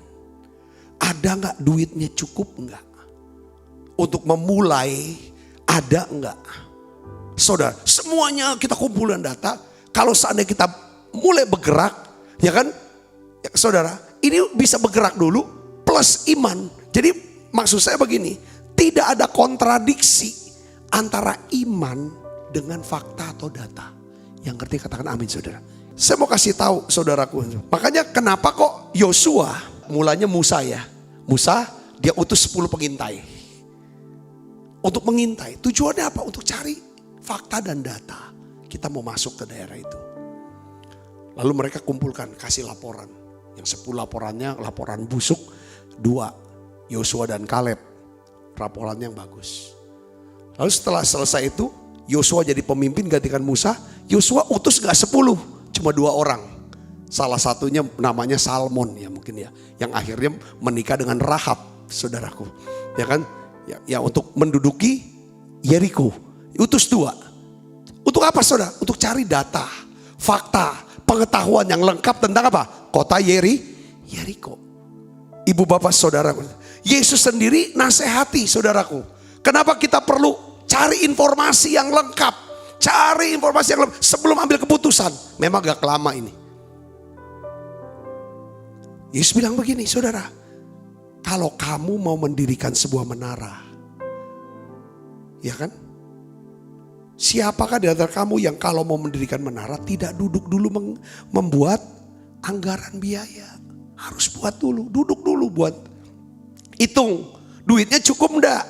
Ada gak duitnya cukup gak? Untuk memulai, ada gak? Saudara, semuanya kita kumpulkan data. Kalau seandainya kita mulai bergerak, ya kan? Ya, saudara, ini bisa bergerak dulu plus iman. Jadi maksud saya begini. Tidak ada kontradiksi antara iman dengan fakta atau data. Yang ngerti katakan amin saudara. Saya mau kasih tahu saudaraku. Makanya kenapa kok Yosua, mulanya Musa ya. Musa dia utus 10 pengintai. Untuk mengintai. Tujuannya apa? Untuk cari fakta dan data. Kita mau masuk ke daerah itu. Lalu mereka kumpulkan, kasih laporan. Yang 10 laporannya laporan busuk. 2 Yosua dan Kaleb. Laporannya yang bagus. Lalu setelah selesai itu, Yosua jadi pemimpin gantikan Musa. Yosua utus gak 10, cuma 2 orang. Salah satunya namanya Salmon ya mungkin ya. Yang akhirnya menikah dengan Rahab, saudaraku. Ya kan? Ya untuk menduduki Yeriko. Utus 2. Untuk apa saudara? Untuk cari data, fakta, pengetahuan yang lengkap tentang apa? Kota Yeriko. Ibu bapak saudaraku. Yesus sendiri nasihati saudaraku. Kenapa kita perlu cari informasi yang lengkap. Cari informasi yang lengkap sebelum ambil keputusan. Memang gak lama ini. Yesus bilang begini saudara. Kalau kamu mau mendirikan sebuah menara. Ya kan? Siapakah di antara kamu yang kalau mau mendirikan menara tidak duduk dulu membuat anggaran biaya. Harus buat dulu, duduk dulu buat. Hitung duitnya cukup enggak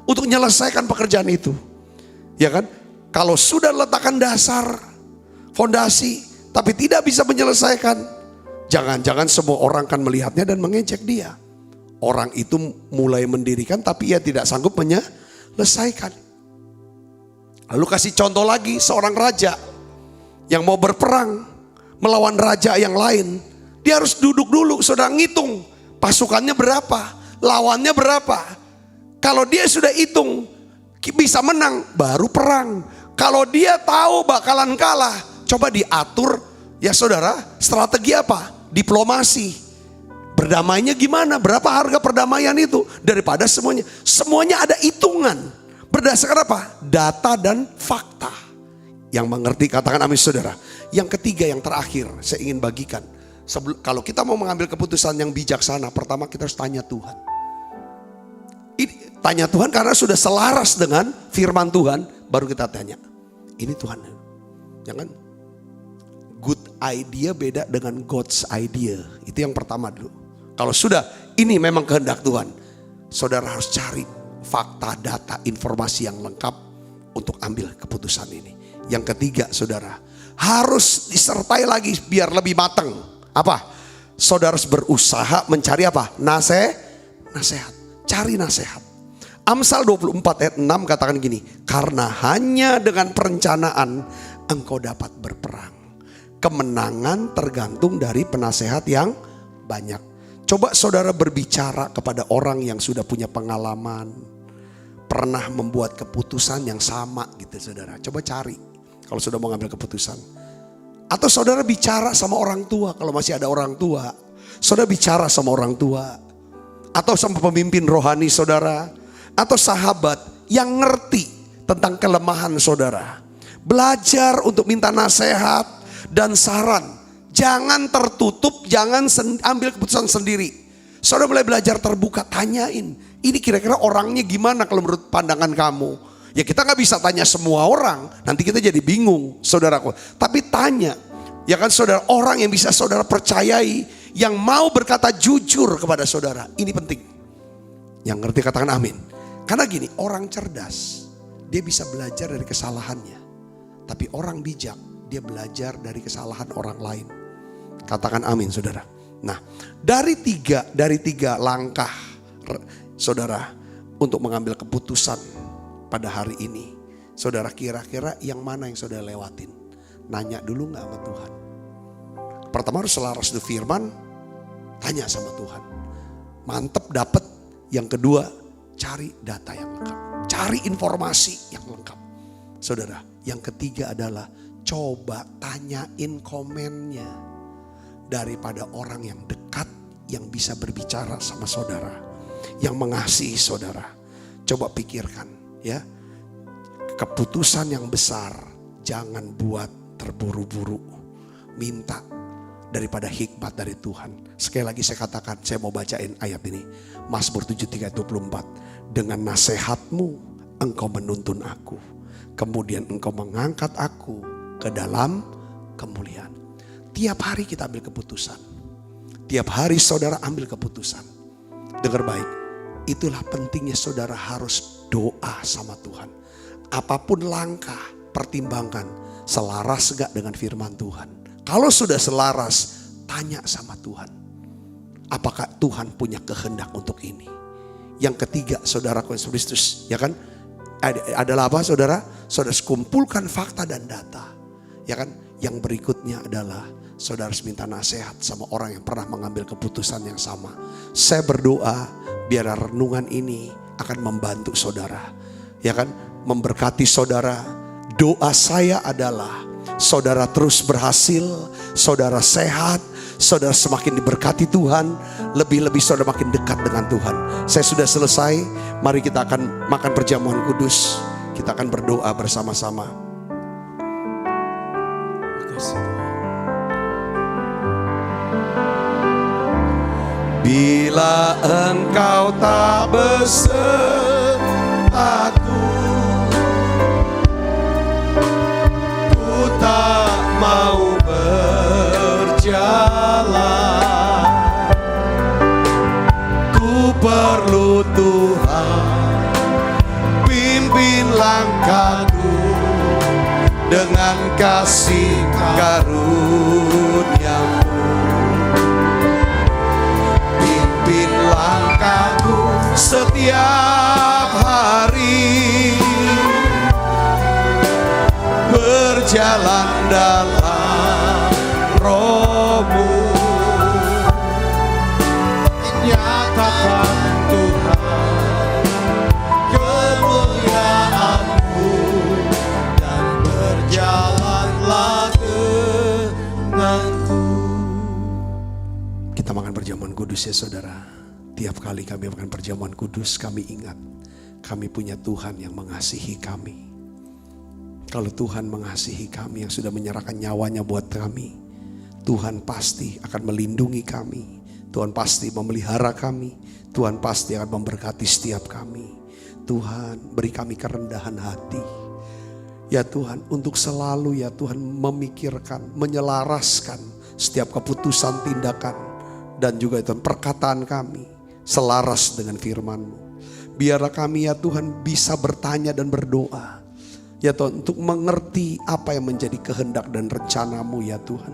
untuk menyelesaikan pekerjaan itu. Ya kan? Kalau sudah letakkan dasar, fondasi, tapi tidak bisa menyelesaikan, jangan-jangan semua orang akan melihatnya dan mengejek dia. Orang itu mulai mendirikan tapi ia tidak sanggup menyelesaikan. Lalu kasih contoh lagi seorang raja yang mau berperang melawan raja yang lain. Dia harus duduk dulu, saudara ngitung pasukannya berapa. Lawannya berapa? Kalau dia sudah hitung bisa menang baru perang. Kalau dia tahu bakalan kalah, coba diatur ya saudara, strategi apa? Diplomasi. Berdamainya gimana? Berapa harga perdamaian itu? Daripada semuanya ada hitungan. Berdasarkan apa? Data dan fakta. Yang mengerti katakan amin saudara. Yang ketiga yang terakhir saya ingin bagikan. Kalau kita mau mengambil keputusan yang bijaksana, pertama kita harus tanya Tuhan. Tanya Tuhan karena sudah selaras dengan firman Tuhan, baru kita tanya. Ini Tuhan. Jangan good idea beda dengan God's idea. Itu yang pertama dulu. Kalau sudah ini memang kehendak Tuhan, saudara harus cari fakta, data, informasi yang lengkap untuk ambil keputusan ini. Yang ketiga saudara, harus disertai lagi biar lebih matang. Apa? Saudara harus berusaha mencari apa? Nasihat. Cari nasihat. Amsal 24 ayat 6 katakan gini, karena hanya dengan perencanaan engkau dapat berperang. Kemenangan tergantung dari penasehat yang banyak. Coba saudara berbicara kepada orang yang sudah punya pengalaman, pernah membuat keputusan yang sama gitu saudara. Coba cari kalau sudah mau ngambil keputusan. Atau saudara bicara sama orang tua, kalau masih ada orang tua. Saudara bicara sama orang tua. Atau sama pemimpin rohani saudara. Atau sahabat yang ngerti tentang kelemahan saudara. Belajar untuk minta nasihat dan saran. Jangan tertutup, jangan ambil keputusan sendiri. Saudara mulai belajar terbuka, tanyain. Ini kira-kira orangnya gimana kalau menurut pandangan kamu? Ya kita gak bisa tanya semua orang, nanti kita jadi bingung saudaraku. Tapi tanya, ya kan saudara, orang yang bisa saudara percayai, yang mau berkata jujur kepada saudara. Ini penting. Yang ngerti katakan amin. Karena gini, orang cerdas, dia bisa belajar dari kesalahannya. Tapi orang bijak, dia belajar dari kesalahan orang lain. Katakan amin saudara. Nah, dari tiga langkah saudara untuk mengambil keputusan pada hari ini, saudara kira-kira yang mana yang saudara lewatin? Nanya dulu gak sama Tuhan? Pertama harus selaras dengan firman, tanya sama Tuhan. Mantep dapet. Yang kedua, cari data yang lengkap. Cari informasi yang lengkap. Saudara, yang ketiga adalah coba tanyain komennya. Daripada orang yang dekat, yang bisa berbicara sama saudara. Yang mengasihi saudara. Coba pikirkan. Ya, keputusan yang besar jangan buat terburu-buru, minta daripada hikmat dari Tuhan. Sekali lagi saya katakan, saya mau bacain ayat ini, Mazmur 73 ayat 24. Dengan nasihatmu engkau menuntun aku, kemudian engkau mengangkat aku ke dalam kemuliaan. Tiap hari kita ambil keputusan, tiap hari saudara ambil keputusan. Dengar baik, itulah pentingnya saudara harus doa sama Tuhan. Apapun langkah, pertimbangkan selaras gak dengan firman Tuhan. Kalau sudah selaras, tanya sama Tuhan. Apakah Tuhan punya kehendak untuk ini? Yang ketiga, saudara Kristus, ya kan? Adalah apa saudara? Saudara kumpulkan fakta dan data. Ya kan? Yang berikutnya adalah saudara harus minta nasihat sama orang yang pernah mengambil keputusan yang sama. Saya berdoa biar renungan ini akan membantu saudara, ya kan, memberkati saudara. Doa saya adalah saudara terus berhasil, saudara sehat, saudara semakin diberkati Tuhan, lebih-lebih saudara makin dekat dengan Tuhan. Saya sudah selesai, mari kita akan makan perjamuan kudus, kita akan berdoa bersama-sama. Bila engkau tak besertaku, ku tak mau berjalan. Ku perlu Tuhan, pimpin langkahku dengan kasih karunia-Mu. Pimpin langkahku setiap hari, berjalan dalam Roh-Mu. Nyatakan Tuhan kemuliaan-Mu dan berjalanlah denganku. Kita makan perjamuan kudus ya saudara. Tiap kali kami makan perjamuan kudus, kami ingat kami punya Tuhan yang mengasihi kami. Kalau Tuhan mengasihi kami yang sudah menyerahkan nyawanya buat kami, Tuhan pasti akan melindungi kami. Tuhan pasti memelihara kami. Tuhan pasti akan memberkati setiap kami. Tuhan, beri kami kerendahan hati. Ya Tuhan, untuk selalu ya Tuhan memikirkan, menyelaraskan setiap keputusan, tindakan, dan juga Tuhan perkataan kami selaras dengan firman-Mu. Biarlah kami ya Tuhan bisa bertanya dan berdoa. Ya Tuhan, untuk mengerti apa yang menjadi kehendak dan rencana-Mu ya Tuhan.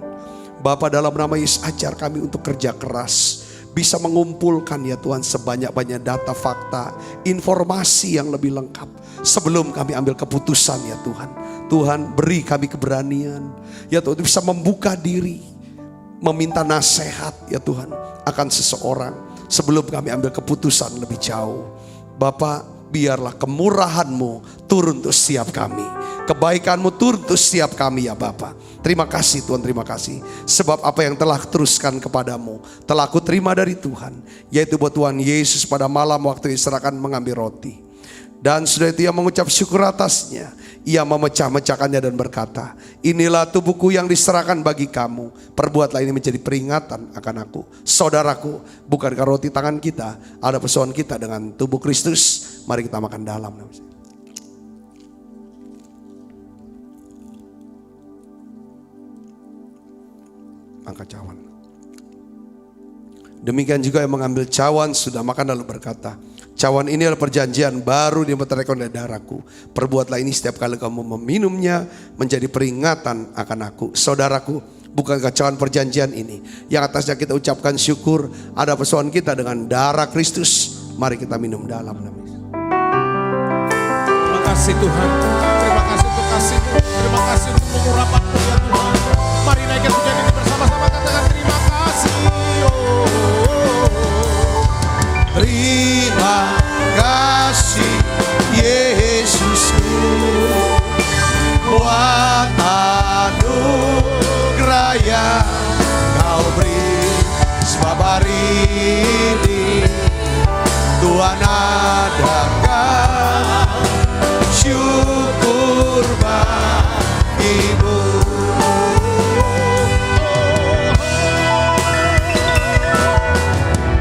Bapa, dalam nama Yesus, ajar kami untuk kerja keras. Bisa mengumpulkan ya Tuhan sebanyak-banyak data, fakta, informasi yang lebih lengkap. Sebelum kami ambil keputusan ya Tuhan. Tuhan, beri kami keberanian. Ya Tuhan, bisa membuka diri. Meminta nasihat ya Tuhan akan seseorang. Sebelum kami ambil keputusan lebih jauh. Bapak, biarlah kemurahan-Mu turun untuk setiap kami. Kebaikan-Mu turun untuk setiap kami ya Bapak. Terima kasih Tuhan, terima kasih. Sebab apa yang telah teruskan kepadamu telah aku terima dari Tuhan. Yaitu buat Tuhan Yesus pada malam waktu diserahkan mengambil roti. Dan sudah itu ia mengucap syukur atasnya. Ia memecah-mecahkannya dan berkata, inilah tubuhku yang diserahkan bagi kamu. Perbuatlah ini menjadi peringatan akan aku. Saudaraku, bukankah roti tangan kita ada persoalan kita dengan tubuh Kristus? Mari kita makan dalam. Angkat cawan. Demikian juga yang mengambil cawan sudah makan lalu berkata, cawan ini adalah perjanjian baru yang berteraikan oleh darahku. Perbuatlah ini setiap kali kamu meminumnya menjadi peringatan akan aku. Saudaraku, bukankah cawan perjanjian ini yang atasnya kita ucapkan syukur ada persoalan kita dengan darah Kristus? Mari kita minum dalam. Terima kasih Tuhan. Terima kasih untuk kasih-Mu. Terima kasih untuk pengurapan-Mu ya Tuhan. Mari naikkan pujian ini bersama-sama, katakan terima kasih. Terima kasih Yesusku buat anugerah yang Kau beri. Sebab hari ini Tuhan adakan syukur bagi-Mu.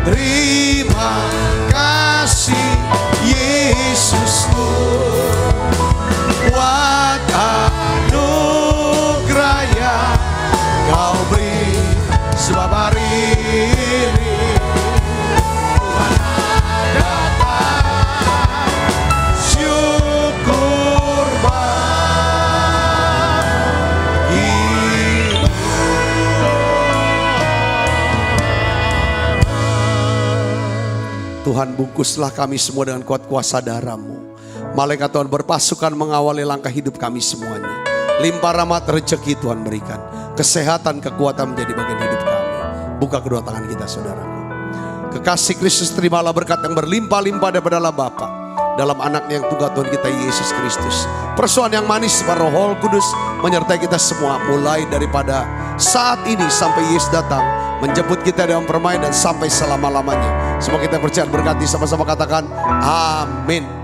Terima kasih Yesusku buat anugerah yang Kau beri. Sebab hari ini Tuhan adakan syukur bagi-Mu. Tuhan, bungkuslah kami semua dengan kuat kuasa darah-Mu. Malaikat Tuhan berpasukan mengawali langkah hidup kami semuanya. Limpah rahmat rezeki Tuhan berikan. Kesehatan, kekuatan menjadi bagian hidup kami. Buka kedua tangan kita saudaraku. Kekasih Kristus, terimalah berkat yang berlimpah-limpah daripada Allah Bapa dalam anaknya yang tunggal Tuhan kita Yesus Kristus. Persoalan yang manis Roh Kudus menyertai kita semua mulai daripada saat ini sampai Yesus datang menjemput kita dalam permainan sampai selama-lamanya. Semoga kita percaya berkati, sama-sama katakan amin.